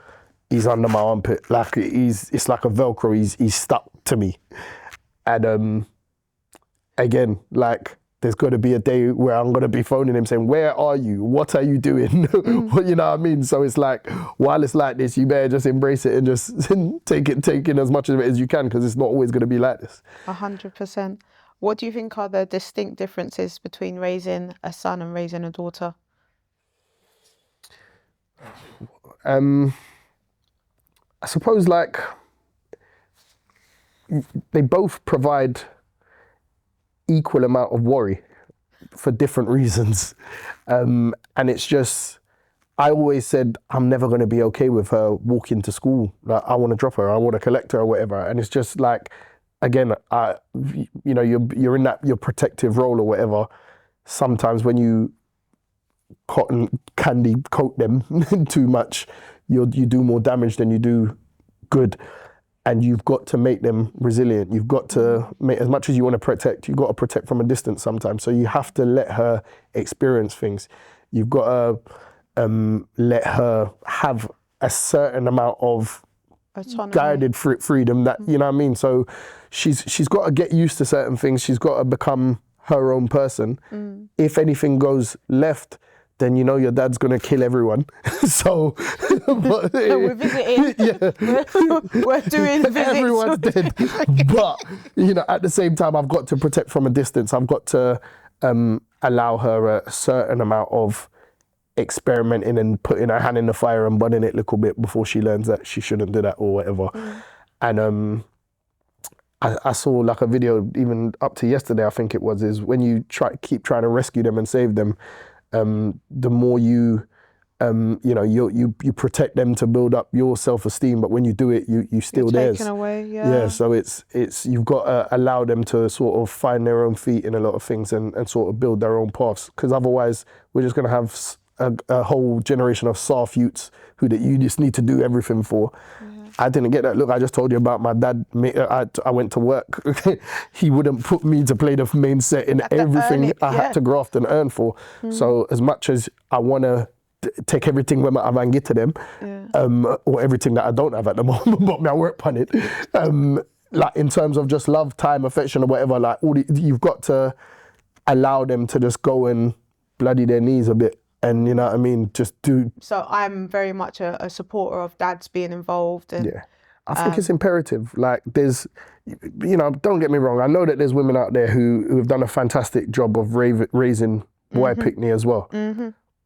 he's under my armpit. Like, it's like a Velcro, he's stuck to me. And again, like, there's got to be a day where I'm going to be phoning him saying, where are you? What are you doing? You know what I mean? So it's like, while it's like this, you better just embrace it and just take in as much of it as you can, because it's not always going to be like this. 100%. What do you think are the distinct differences between raising a son and raising a daughter? I suppose, like, they both provide equal amount of worry for different reasons. And it's just, I always said, I'm never going to be okay with her walking to school. Like, I want to drop her, I want to collect her or whatever. And it's just like, again, you know, you're in that, your protective role or whatever. Sometimes when you cotton candy coat them too much, you do more damage than you do good. And you've got to make them resilient. You've got to make, as much as you want to protect, you've got to protect from a distance sometimes. So you have to let her experience things. You've got to let her have a certain amount of autonomy, guided freedom that, you know what I mean? So she's got to get used to certain things. She's got to become her own person. If anything goes left, then you know your dad's gonna kill everyone. So but, we're visiting. Yeah. We're doing visits. Everyone's dead. But you know, at the same time, I've got to protect from a distance. I've got to allow her a certain amount of experimenting and putting her hand in the fire and burning it a little bit before she learns that she shouldn't do that or whatever. And I saw like a video even up to yesterday, I think it was, is when you keep trying to rescue them and save them, the more you protect them to build up your self-esteem, but when you do it, you steal theirs. Taken away, yeah. Yeah, so it's you've got to allow them to sort of find their own feet in a lot of things and sort of build their own paths, because otherwise we're just going to have a whole generation of soft youths who that you just need to do everything for. I didn't get that. Look, I just told you about my dad. I went to work. He wouldn't put me to play the main set in everything I had to graft and earn for. So as much as I want to take everything when I get to them, or everything that I don't have at the moment, but I work on it. Like in terms of just love, time, affection, or whatever, like you've got to allow them to just go and bloody their knees a bit. And you know what I mean? Just do. So I'm very much a supporter of dads being involved. And, yeah, I think it's imperative. Like there's, you know, don't get me wrong. I know that there's women out there who have done a fantastic job of raising boy Pickney as well.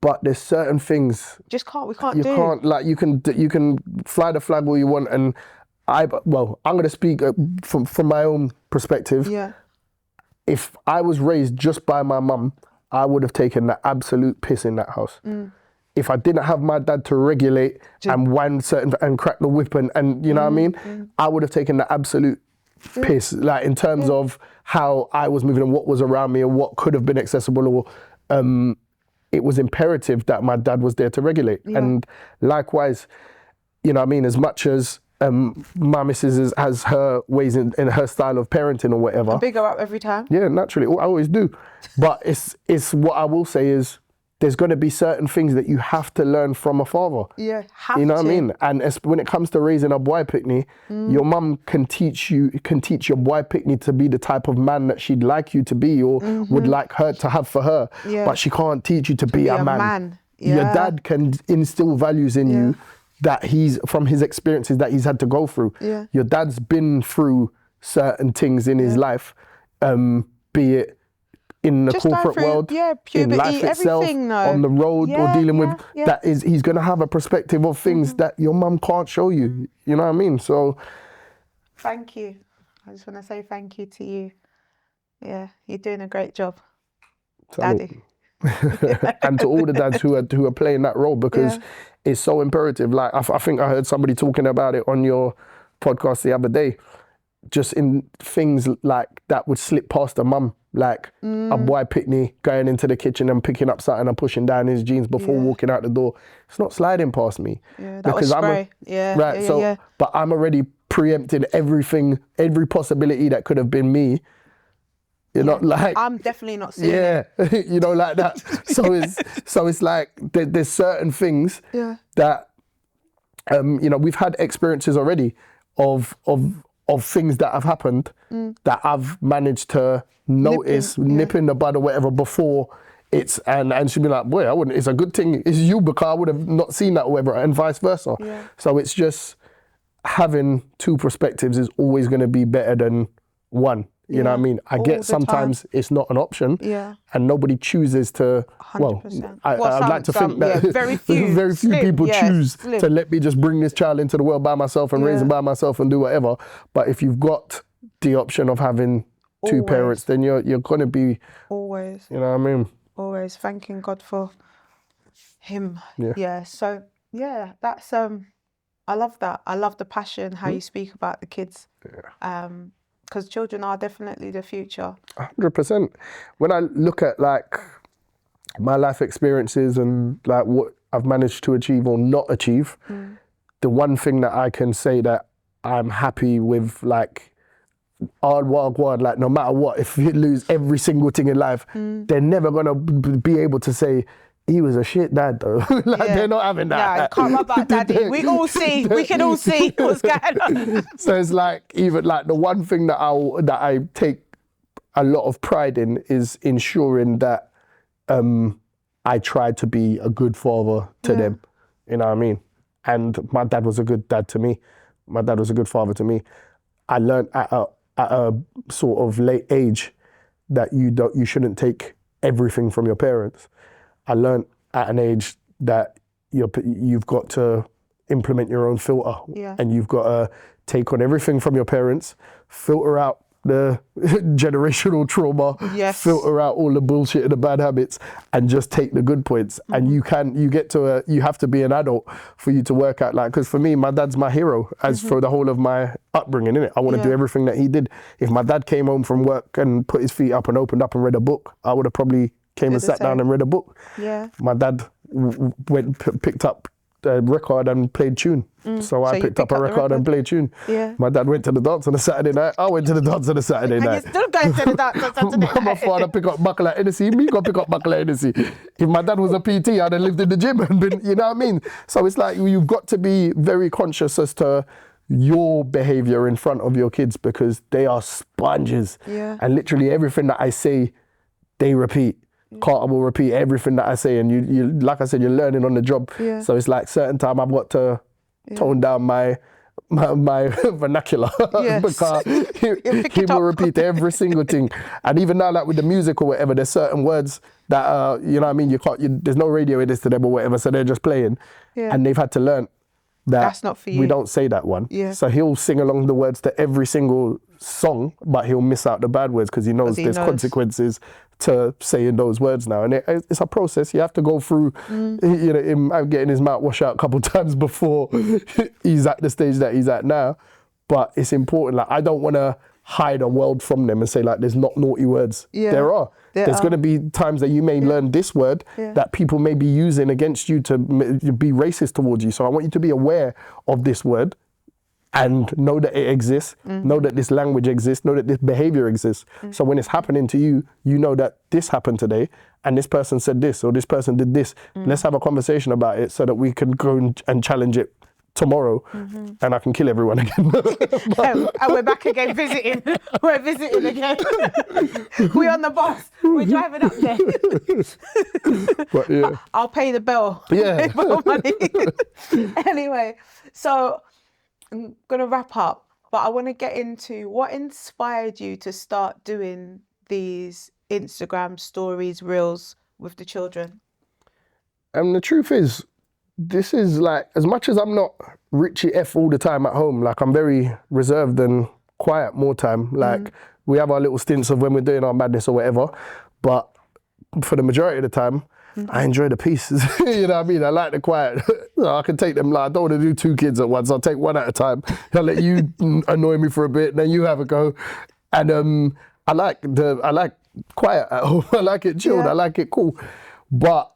But there's certain things we can't you do. Can't, like you can fly the flag all you want. And I'm going to speak from my own perspective. Yeah. If I was raised just by my mum, I would have taken the absolute piss in that house. If I didn't have my dad to regulate and wind certain and crack the whip and you know what I mean, I would have taken the absolute piss, like in terms of how I was moving and what was around me and what could have been accessible, or it was imperative that my dad was there to regulate. And likewise, you know what I mean, as much as my missus has her ways in her style of parenting or whatever. Big her up every time. Yeah, naturally, I always do. But it's what I will say is there's going to be certain things that you have to learn from a father. Yeah, you know what I mean? And when it comes to raising a boy Pickney, your mum can teach your boy Pickney to be the type of man that she'd like you to be or would like her to have for her. Yeah. But she can't teach you to be a man. Yeah. Your dad can instill values in you that he's, from his experiences that he's had to go through. Yeah. Your dad's been through certain things in his life, be it in the corporate world, puberty, in life itself, on the road, or dealing with that is, he's going to have a perspective of things that your mum can't show you. You know what I mean? So Thank you. I just want to say thank you to you. Yeah, you're doing a great job, Salute. Daddy. And to all the dads who are playing that role, because it's so imperative. Like I think I heard somebody talking about it on your podcast the other day, just in things like that would slip past a mum, like a boy Pickney going into the kitchen and picking up something and pushing down his jeans before walking out the door. It's not sliding past me. Yeah, that was spray. But I'm already preempting everything, every possibility that could have been me. You're not like, I'm definitely not seeing it. you know, like that. So it's like there's certain things that you know, we've had experiences already of things that have happened that I've managed to notice, nip in the bud or whatever before it's and she'd be like, boy, I wouldn't. It's a good thing it's you, because I would have not seen that or whatever, and vice versa. Yeah. So it's just having two perspectives is always going to be better than one. You know what I mean? I get sometimes it's not an option, and nobody chooses to. 100%. I'd like to think that very few, very few people choose to let me just bring this child into the world by myself and raise him by myself and do whatever. But if you've got the option of having two parents, then you're gonna be always. You know what I mean? Always thanking God for him. Yeah. So that's I love that. I love the passion, how you speak about the kids. Because children are definitely the future. 100%. When I look at like my life experiences and like what I've managed to achieve or not achieve, the one thing that I can say that I'm happy with, like, like no matter what, if you lose every single thing in life, they're never gonna be able to say, he was a shit dad though. They're not having that. Yeah, can't rub out daddy. We can all see what's going on. So it's like, even like the one thing that I take a lot of pride in is ensuring that I try to be a good father to them. You know what I mean? And my dad was a good dad to me. My dad was a good father to me. I learned at a sort of late age that you shouldn't take everything from your parents. I learned at an age that you've got to implement your own filter, and you've got to take on everything from your parents, filter out the generational trauma, filter out all the bullshit and the bad habits, and just take the good points. And you have to be an adult for you to work out. Like, because for me, my dad's my hero as for the whole of my upbringing, innit? I want to do everything that he did. If my dad came home from work and put his feet up and opened up and read a book, I would have probably came and sat down and read a book. My dad picked up a record and played tune. So I picked up a record and played tune. My dad went to the dance on a Saturday night. I went to the dance on a Saturday night. You're still going to the dance on Saturday night. My father pick up buckle at Hennessy. Me go pick up buckle at Hennessy. If my dad was a PT, I'd have lived in the gym and been, you know what I mean? So it's like, you've got to be very conscious as to your behavior in front of your kids, because they are sponges. And literally everything that I say, they repeat. Carter will repeat everything that I say, and you like I said, you're learning on the job. So it's like certain time I've got to tone down my vernacular because he will repeat every single thing. And even now, like with the music or whatever, there's certain words that you know what I mean, there's no radio edits to them or whatever, so they're just playing, and they've had to learn that that's not for you. We don't say that one. So he'll sing along the words to every single song, but he'll miss out the bad words because he knows there's consequences to saying those words now. And it's a process. You have to go through, you know, him getting his mouth washed out a couple of times before he's at the stage that he's at now. But it's important. Like, I don't want to hide a world from them and say, like, there's not naughty words. There are. There's going to be times that you may learn this word that people may be using against you to be racist towards you. So I want you to be aware of this word and know that it exists, know that this language exists, know that this behavior exists. So when it's happening to you, you know that this happened today and this person said this or this person did this. Let's have a conversation about it so that we can go and challenge it tomorrow, and I can kill everyone again. And we're back again visiting. We're visiting again. We're on the bus. We're driving up there. But I'll pay the bill. Bill money. Anyway, so I'm gonna wrap up, but I want to get into what inspired you to start doing these Instagram stories, reels with the children. And the truth is, this is like, as much as I'm not Richie F all the time at home, like I'm very reserved and quiet more time. Like we have our little stints of when we're doing our madness or whatever, but for the majority of the time, I enjoy the peace. You know what I mean? I like the quiet. So I can take them, like, I don't want to do 2 kids at once. I'll take one at a time. I'll let you annoy me for a bit, and then you have a go. And I like quiet at home. I like it chilled. I like it cool. But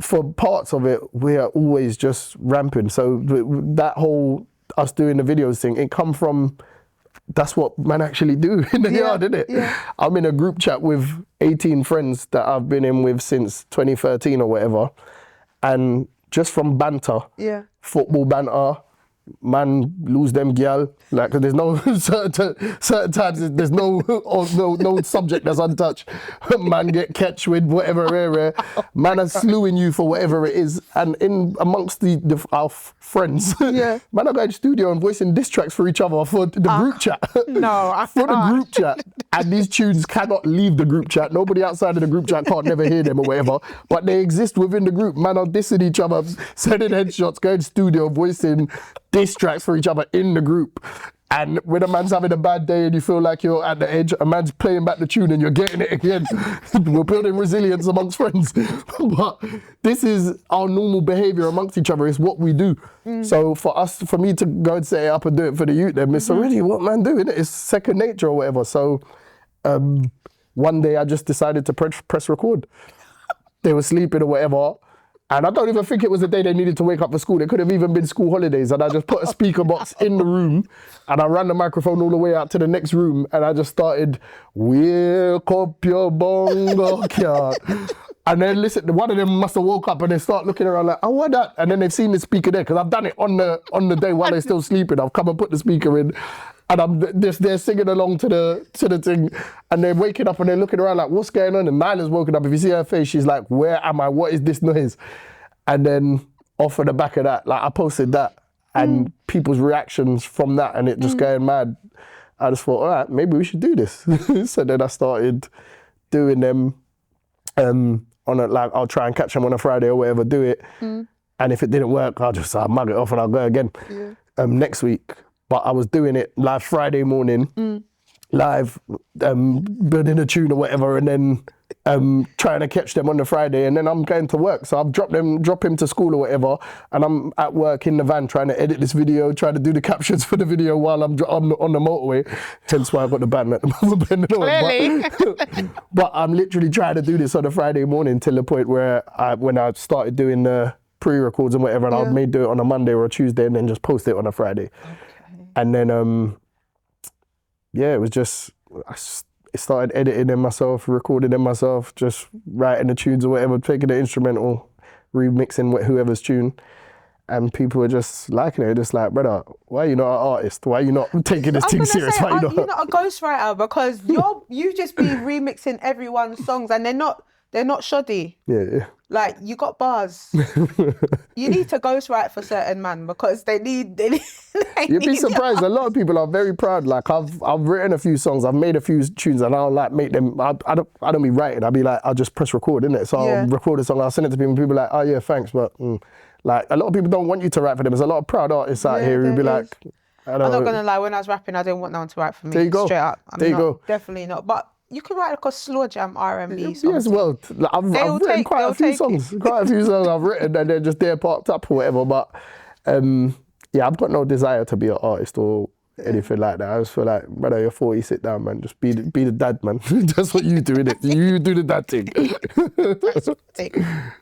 for parts of it, we are always just ramping. So that whole us doing the videos thing, it come from, that's what man actually do in the yard, isn't it? Yeah. I'm in a group chat with 18 friends that I've been in with since 2013 or whatever. And just from banter, football banter, man lose them gyal. Like, there's no certain times there's no subject that's untouched. Man get catch with whatever area. Man are slewing you for whatever it is. And in amongst our friends, man are going to studio and voicing diss tracks for each other for the group chat. No, I for can't. the group chat. And these tunes cannot leave the group chat. Nobody outside of the group chat can't never hear them or whatever. But they exist within the group. Man are dissing each other, sending headshots, going to studio, voicing diss tracks for each other in the group. And when a man's having a bad day and you feel like you're at the edge, a man's playing back the tune and you're getting it again. We're building resilience amongst friends. But this is our normal behavior amongst each other. It's what we do. So for me to go and set it up and do it for the youth, then it's already what man do, innit? It's second nature or whatever. So one day I just decided to press record. They were sleeping or whatever. And I don't even think it was the day they needed to wake up for school. It could have even been school holidays. And I just put a speaker box in the room and I ran the microphone all the way out to the next room and I just started, wake up your bongo cat. And then listen, one of them must have woke up and they start looking around like, oh, what that? And then they've seen the speaker there because I've done it on the day while they're still sleeping. I've come and put the speaker in. And I'm just there singing along to the thing, and they're waking up and they're looking around like, what's going on? And Nyla's woken up. If you see her face, she's like, where am I? What is this noise? And then off of the back of that, like I posted that, and people's reactions from that, and it just going mad. I just thought, all right, maybe we should do this. So then I started doing them on a, like, I'll try and catch them on a Friday or whatever, do it. And if it didn't work, I'll mug it off and I'll go again next week. But I was doing it live Friday morning, live, building a tune or whatever, and then trying to catch them on the Friday, and then I'm going to work. So I've drop him to school or whatever, and I'm at work in the van trying to edit this video, trying to do the captions for the video while I'm on the motorway. Hence why I've got the band at the moment. But I'm literally trying to do this on a Friday morning till the point where when I started doing the pre-records and whatever, and I may do it on a Monday or a Tuesday and then just post it on a Friday. And then, it was just, I started editing them myself, recording them myself, just writing the tunes or whatever, taking the instrumental, remixing whoever's tune. And people were just liking it, just like, brother, why are you not an artist? Why are you not taking this thing serious? Why you're not a ghostwriter? Because you just be remixing everyone's songs and they're not shoddy. Yeah. Like, you got bars. You need to ghostwrite for certain man because they need You'd be surprised. A lot of people are very proud. Like, I've written a few songs, I've made a few tunes, and I'll like make them. I don't be writing. I'll be like, I'll just press record, innit? So I'll record a song, I'll send it to people, and people are like, oh yeah, thanks, but like, a lot of people don't want you to write for them. There's a lot of proud artists out here who'd be like, I'm not gonna lie. When I was rapping, I didn't want no one to write for me. There you go. Straight up. There you go. Definitely not. But you can write like a slow jam R&B song. Yes, well, I've written quite a few songs. Quite a few songs I've written and they're just there parked up or whatever. But I've got no desire to be an artist or anything like that. I just feel like, brother, you're 40, sit down, man. Just be the dad, man. That's what you do, innit? You do the dad thing.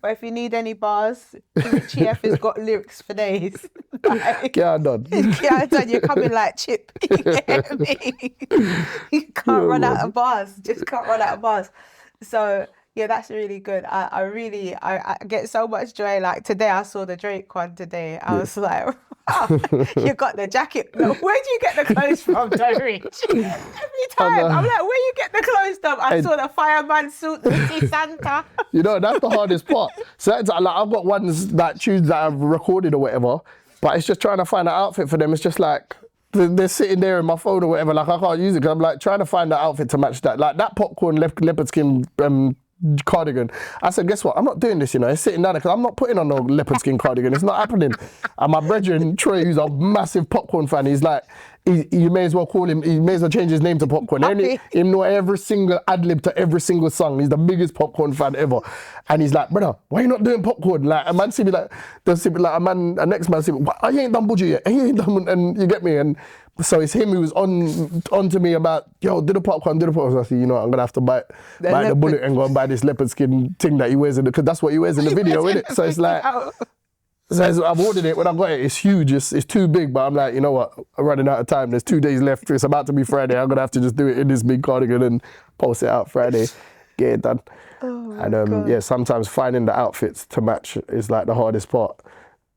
But if you need any bars, Richie F has got lyrics for days. Like, yeah, I'm done. Yeah, I'm done. You're coming like Chip. You get me? You can't run out of bars. Just can't run out of bars. So yeah, that's really good. I get so much joy. Like today, I saw the Drake one today. I was like, wow, you got the jacket. Where do you get the clothes from, Joe Rich? Every time, I'm like, where you get the clothes from? I saw the fireman suit, the Santa. You know, that's the hardest part. So like, I've got ones like tunes that I've recorded or whatever, but it's just trying to find an outfit for them. It's just like, they're sitting there in my phone or whatever, like I can't use it because I'm like trying to find an outfit to match that. Like that popcorn leopard skin cardigan. I said, guess what? I'm not doing this, you know. It's sitting down there because I'm not putting on no leopard skin cardigan. It's not happening. And my brethren, Trey, who's a massive popcorn fan, he's like, you may as well call him, he may as well change his name to Popcorn. He know every single ad-lib to every single song. He's the biggest popcorn fan ever. And he's like, brother, why you not doing popcorn? Like, a man see me like, a next man see me, you ain't done budget yet. You ain't done, and you get me? And so it's him who's on to me about, yo, do the popcorn. So I said, you know what, I'm going to have to bite the bullet and go and buy this leopard skin thing that he wears, because that's what he wears in the video, isn't it? So it's like, so I've ordered it. When I got it, it's huge. It's too big, but I'm like, you know what? I'm running out of time. There's 2 days left. It's about to be Friday. I'm gonna have to just do it in this big cardigan and post it out Friday, get it done. And yeah, sometimes finding the outfits to match is like the hardest part.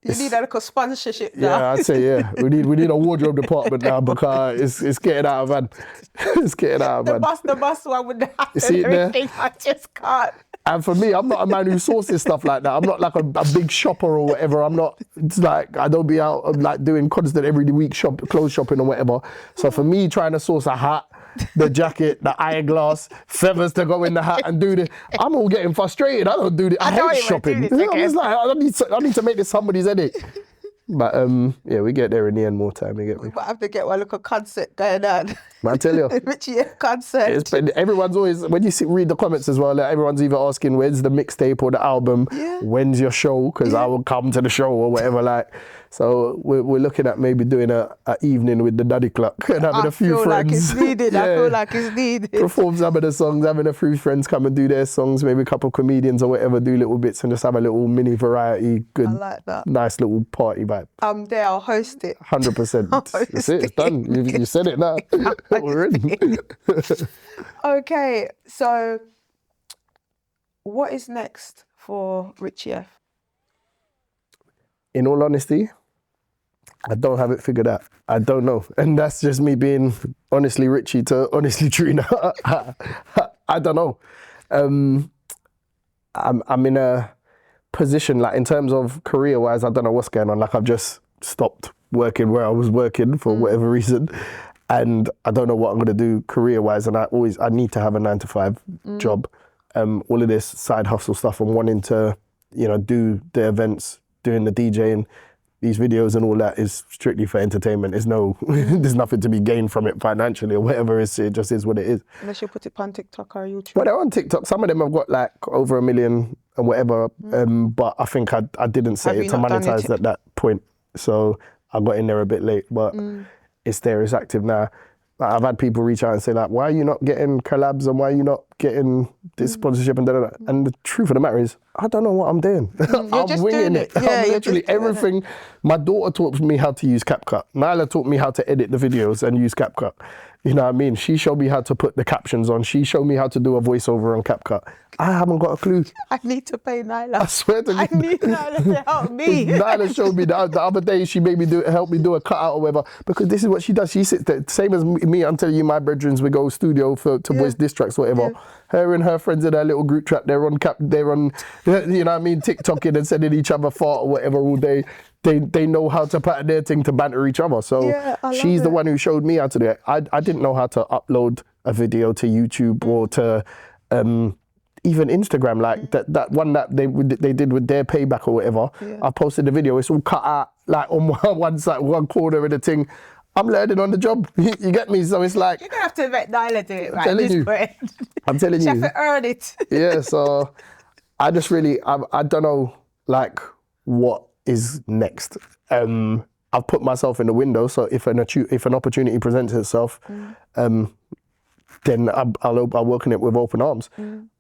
You need a little sponsorship now. Yeah, I'd say yeah. We need a wardrobe department now, because it's getting out of hand. It's getting out of hand. The bus one with the hat You see and it there? everything. I just can't. And for me, I'm not a man who sources stuff like that. I'm not like a big shopper or whatever. I'm not, it's like, I don't be out like doing constant every week clothes shopping or whatever. So for me, trying to source a hat, the jacket, the eyeglass, feathers to go in the hat and do this, I'm all getting frustrated. I don't do this. I hate shopping. It's like, I need to make this somebody's headache. But yeah, we get there in the end more time, you get me? We might have to get one little concert going on. I tell you. Richie F concert. Everyone's always, when you read the comments as well, like everyone's either asking when's the mixtape or the album, when's your show, because I will come to the show or whatever. Like, so we're looking at maybe doing a evening with the Daddy Clock and having a few friends. I feel like it's needed. Perform some of the songs, having a few friends come and do their songs, maybe a couple of comedians or whatever, do little bits and just have a little mini variety, good, I like that. Nice little party vibe. I'm there, I'll host it. 100%. That's it, it's done. You said it now. We're in. Okay, so what is next for Richie F? In all honesty, I don't have it figured out. I don't know. And that's just me being honestly Richie to honestly Trina. I don't know. I'm in a position, like in terms of career-wise, I don't know what's going on. Like I've just stopped working where I was working for whatever reason. And I don't know what I'm gonna do career-wise. And I need to have a 9-to-5 job. All of this side hustle stuff and wanting to, you know, do the events, doing the DJing, these videos and all that is strictly for entertainment. There's there's nothing to be gained from it financially or whatever. It just is what it is. Unless you put it on TikTok or YouTube. Well, they're on TikTok. Some of them have got like over 1 million and whatever. But I think I didn't set it to monetize at that point. So I got in there a bit late, but it's there, it's active now. Like, I've had people reach out and say like, why are you not getting collabs and why are you not getting this sponsorship and da-da-da? And the truth of the matter is, I don't know what I'm doing. I'm winging it. Yeah, I'm literally everything. My daughter taught me how to use CapCut. Nyla taught me how to edit the videos and use CapCut. You know what I mean? She showed me how to put the captions on. She showed me how to do a voiceover on CapCut. I haven't got a clue. I need to pay Nyla. I swear to I need Nyla to help me. Nyla showed me the other day, she made me help me do a cutout or whatever, because this is what she does. She sits there, same as me, I'm telling you, my brethren, we go studio to voice diss tracks, whatever. Her and her friends in her little group chat, they're on, you know what I mean, TikToking and sending each other fart or whatever all day. They know how to pattern their thing to banter each other. So she's the one who showed me how to do it. I didn't know how to upload a video to YouTube or to even Instagram, like that one that they did with their payback or whatever. I posted the video, it's all cut out like on one side, one corner of the thing. I'm learning on the job. You get me? So it's like, you're gonna have to let Nyla do it, right? I'm telling you. She have to earn it. Yeah, so I just really, I don't know like what is next. I've put myself in the window, so if an opportunity presents itself, then I'll welcome it with open arms.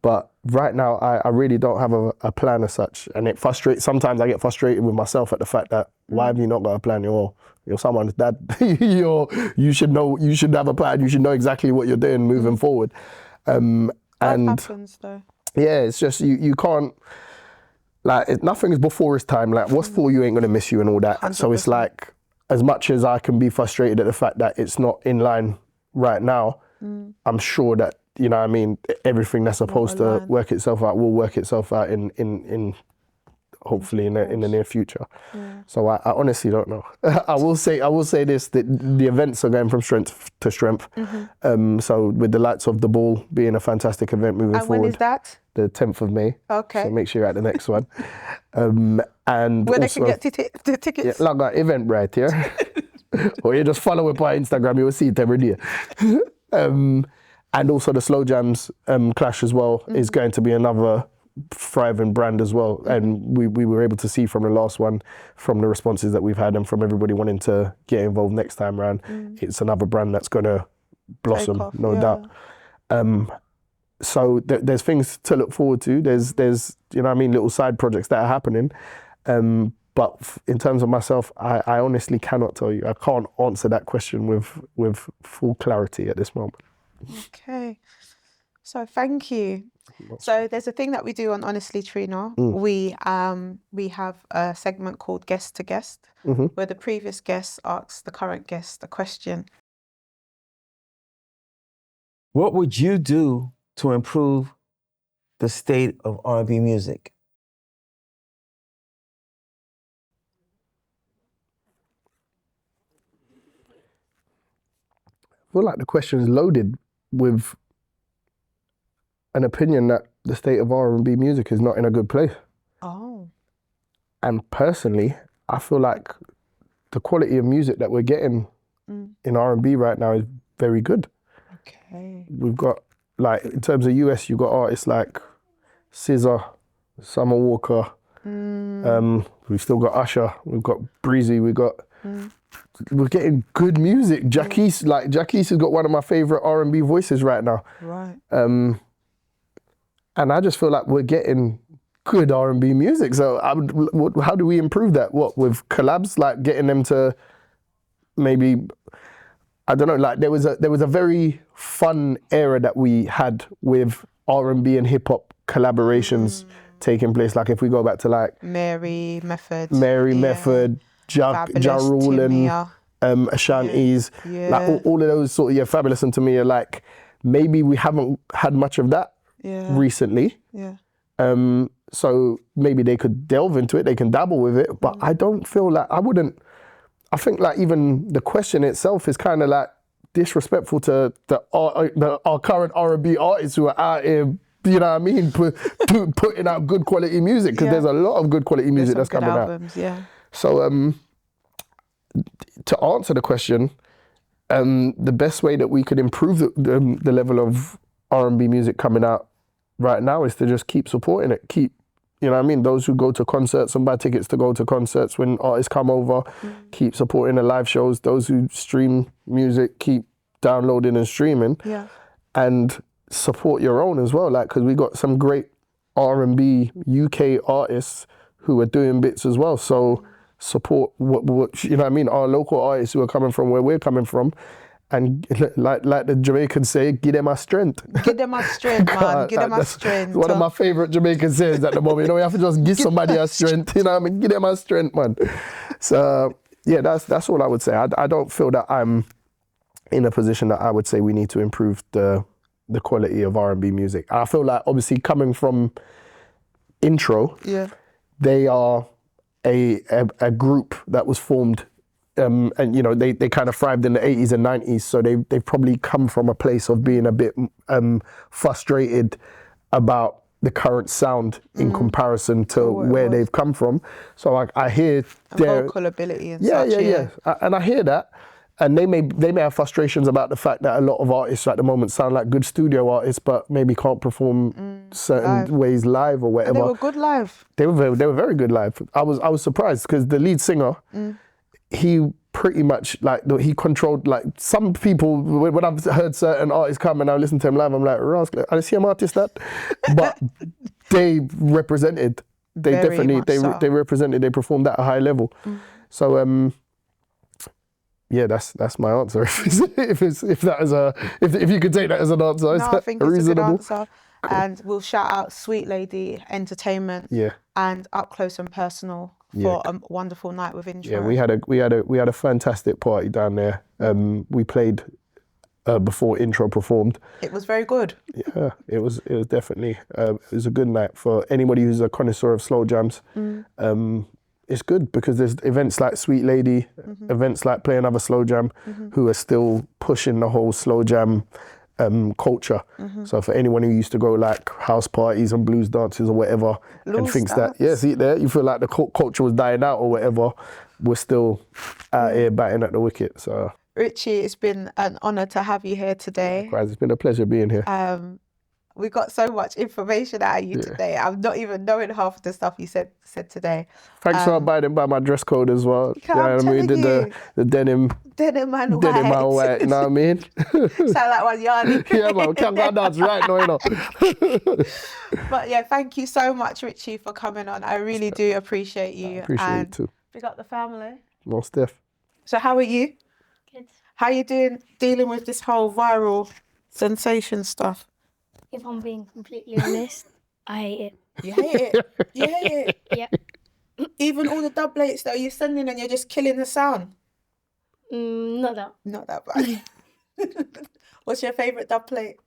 But right now, I really don't have a plan as such, and it frustrates. Sometimes I get frustrated with myself at the fact that why have you not got a plan? You're someone's dad. You should know. You should have a plan. You should know exactly what you're doing moving forward. And happens though. Yeah, it's just you can't. Like, nothing is before its time. Like, what's for you ain't gonna miss you and all that. 100%. So it's like, as much as I can be frustrated at the fact that it's not in line right now, I'm sure that, you know what I mean, everything that's supposed to work itself out will work itself out in hopefully in the near future. Yeah. So I honestly don't know. I will say this, that the events are going from strength to strength. So with the Lights of the Ball being a fantastic event moving forward. And when is that? The 10th of May. Okay. So make sure you're at the next one. And where also, they can get the tickets? Yeah, like that event right here. Or you just follow it by Instagram, you will see it every day. And also the Slow Jams clash as well is going to be another thriving brand as well. And we were able to see from the last one, from the responses that we've had and from everybody wanting to get involved next time around, it's another brand that's going to blossom, no doubt. So there's things to look forward to. There's you know what I mean, little side projects that are happening. But in terms of myself, I honestly cannot tell you. I can't answer that question with full clarity at this moment. Okay. So thank you. So there's a thing that we do on Honestly Trina. We have a segment called Guest to Guest, where the previous guest asks the current guest a question. What would you do to improve the state of R&B music? I feel like the question is loaded with an opinion that the state of R&B music is not in a good place. Oh. And personally, I feel like the quality of music that we're getting in R&B right now is very good. Okay. We've got, like, in terms of US, you've got artists like SZA, Summer Walker. We've still got Usher. We've got Breezy. We're getting good music. Jacquees has got one of my favorite R&B voices right now. Right. And I just feel like we're getting good R&B music. So how do we improve that? What, with collabs, like getting them to maybe, I don't know, like there was a very fun era that we had with R&B and hip hop collaborations taking place. Like if we go back to like Mary Method, Ja Rule and Ashanti's, like all of those sort of, Fabulous and Tamia, like maybe we haven't had much of that recently. So maybe they could delve into it, they can dabble with it, but I don't feel like, I think like even the question itself is kind of like disrespectful to our current R&B artists who are out here, you know what I mean, putting out good quality music, because there's a lot of good quality music that's coming albums, out. So to answer the question, the best way that we could improve the level of R&B music coming out right now is to just keep supporting it, you know what I mean, those who go to concerts and buy tickets to go to concerts when artists come over, keep supporting the live shows, those who stream music, keep downloading and streaming, and support your own as well, like, because we got some great R&B UK artists who are doing bits as well, so support what you know what I mean, our local artists who are coming from where we're coming from, and like the Jamaicans say, give them a strength. Give them a strength, man. Give them a strength. One of my favorite Jamaican sayings at the moment. You know, we have to just give somebody a strength. You know what I mean? Give them a strength, man. So yeah, that's all I would say. I don't feel that I'm in a position that I would say we need to improve the quality of R&B music. I feel like obviously coming from Intro, they are a group that was formed. And you know, they kind of thrived in the 80s and 90s, so they've probably come from a place of being a bit frustrated about the current sound in comparison to where they've come from. So I hear their vocal ability and such. And I hear that, and they may have frustrations about the fact that a lot of artists at the moment sound like good studio artists, but maybe can't perform certain ways live or whatever. And they were good live. They were very good live. I was surprised because the lead singer. He pretty much, like, he controlled, like, some people, when I've heard certain artists come and I listen to him live, I'm like, Rascal, I see him artist that, but they represented, they represented, they performed at a high level. So, yeah, that's my answer. If you could take that as an answer, no, I think it's reasonable? A good answer. And we'll shout out Sweet Lady Entertainment and Up Close and Personal for a wonderful night with Intro. Yeah, we had a fantastic party down there. We played before intro performed. It was very good. Yeah, it was definitely it was a good night for anybody who's a connoisseur of slow jams. It's good because there's events like Sweet Lady, events like Play Another Slow Jam, who are still pushing the whole slow jam culture. So for anyone who used to go like house parties and blues dances or whatever, and Blues thinks that, dance. see there, you feel like the culture was dying out or whatever, we're still out here batting at the wicket. So Richie, it's been an honour to have you here today. likewise, it's been a pleasure being here. We got so much information out of you today. I'm not even knowing half of the stuff you said today. Thanks for abiding by my dress code as well. I'm telling Did you. the denim and and white, you know what I mean? Sound like one yarny. Yeah, man, can't go dance right now, you know. But yeah, thank you so much, Richie, for coming on. I really do appreciate you. Appreciate it too. We got the family. Most def. So how are you? Good. How you dealing with this whole viral sensation stuff? If I'm being completely honest, I hate it. You hate it? You hate it? Yeah. Even all the dub plates that you're sending and you're just killing the sound? Not that. Not that bad. What's your favourite dub plate?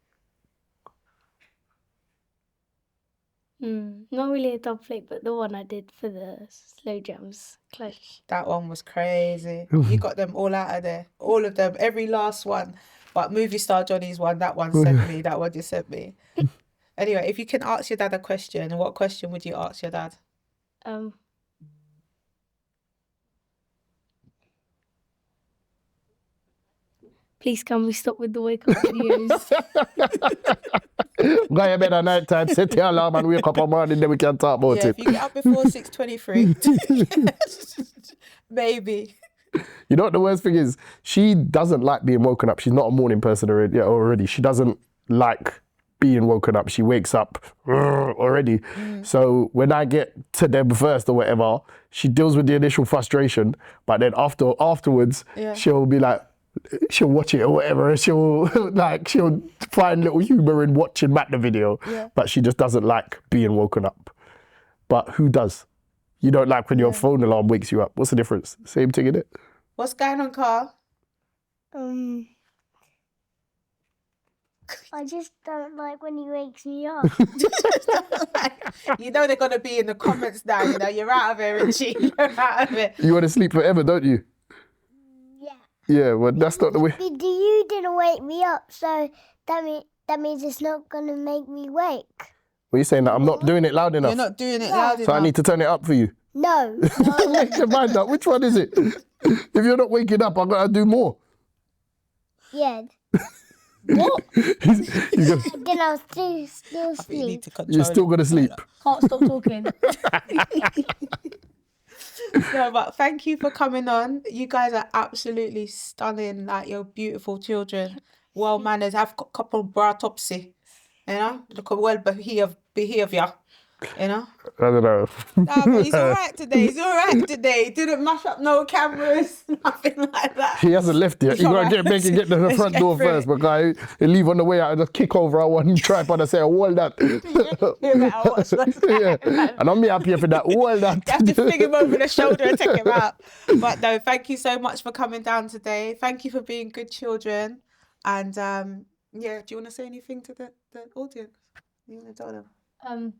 Not really a dub plate, but the one I did for the slow jams clash. That one was crazy. You got them all out of there. All of them. Every last one. But Movie Star Johnny's one, that one sent me. That one you sent me. Anyway, if you can ask your dad a question, what question would you ask your dad? Please can we stop with the wake up videos? Go to bed at night time, set your alarm and wake up in the morning, then we can talk about Yeah, it. if you get up before 6:23, maybe. You know what the worst thing is? She doesn't like being woken up. She's not a morning person already. She doesn't like being woken up. She wakes up already. So when I get to them first or whatever, she deals with the initial frustration, but then afterwards, she'll be like, she'll watch it or whatever, and she'll find little humour in watching back the video, but she just doesn't like being woken up. But who does? You don't like when your phone alarm wakes you up. What's the difference? Same thing, innit? What's going on, Carl? I just don't like when he wakes me up. You know they're going to be in the comments now, you know, you're out of it, Richie. You're out of it. You want to sleep forever, don't you? Yeah. Yeah, well, that's not the way. You didn't wake me up, so that means it's not going to make me wake. What are you saying? That I'm not doing it loud enough? You're not doing it loud enough. So I need to turn it up for you? No. Make your mind up. Which one is it? If you're not waking up, I've got to do more. Yeah. What? Then I'll still You sleep. need to control You're still it. going to sleep. Can't stop talking. No, but thank you for coming on. You guys are absolutely stunning. Like, you're beautiful children. Well manners. Have a couple of bratopsy. You know? Look at well behaviour. You know? I don't know. Nah, but he's all right today. He's all right today. Didn't mash up no cameras. Nothing like that. He hasn't left yet. You got to make him get to the Let's front get door through first, it. because he'll leave on the way out and just kick over our one tripod and say, hold that. You better watch what's Yeah. going on. And I'm not here for that. Hold that. You have to fling him over the shoulder and take him out. But no, thank you so much for coming down today. Thank you for being good children. And yeah, do you want to say anything to the audience? You want to tell them?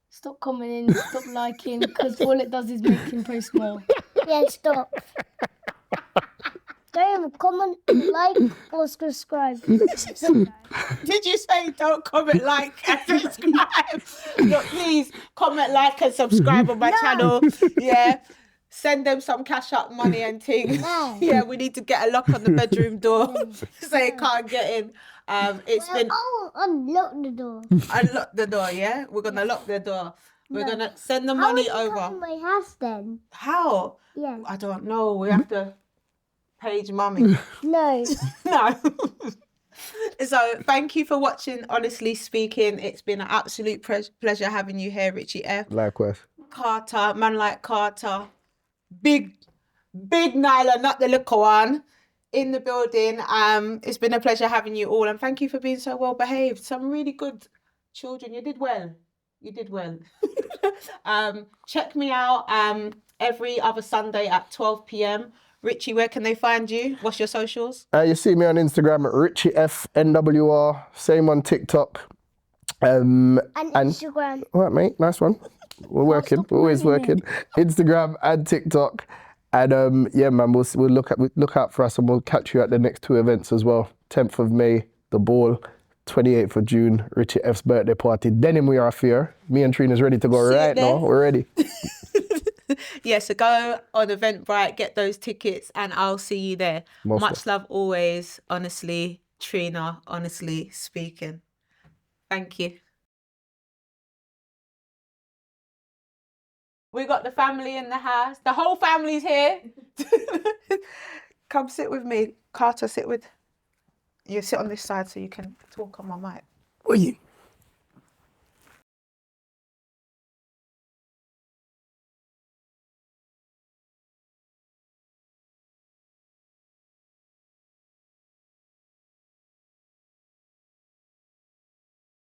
Stop commenting, stop liking, because all it does is make him post more. Yeah, stop. Don't even comment, like, or subscribe. Did you say don't comment, like, and subscribe? Look, please comment, like, and subscribe on my channel. Yeah. Send them some cash up money and things. No. Yeah, we need to get a lock on the bedroom door so they can't get in. It's been Oh, unlock the door. unlock the door, yeah? We're gonna lock the door. We're gonna send the money How would you come over. in my house then? How? Yeah. I don't know. We have to page mummy. No. No. So thank you for watching Honestly Speaking. It's been an absolute pleasure having you here, Richie F. Likewise. Carter, man like Carter. Big Nyla, not the little one, in the building. It's been a pleasure having you all, and thank you for being so well behaved. Some really good children. You did well. You did well. Check me out every other Sunday at 12 p.m. Richie, where can they find you? What's your socials? You see me on Instagram at Richie F NWR. Same on TikTok. And Instagram. All right, mate. Nice one. We're working. stop We're always reminding working. Instagram and TikTok. And yeah, man, we'll look out for us, and we'll catch you at the next 2 events as well. 10th of May, the ball. 28th of June, Richie F's birthday party. Denim we are fear. Me and Trina's ready to go See you right there. now. We're ready. Yeah, so go on Eventbrite, get those tickets, and I'll see you there. Most Much love always, honestly, Trina, honestly speaking. Thank you. We got the family in the house. The whole family's here. Come sit with me. Carter, sit with... You sit on this side so you can talk on my mic. Oi.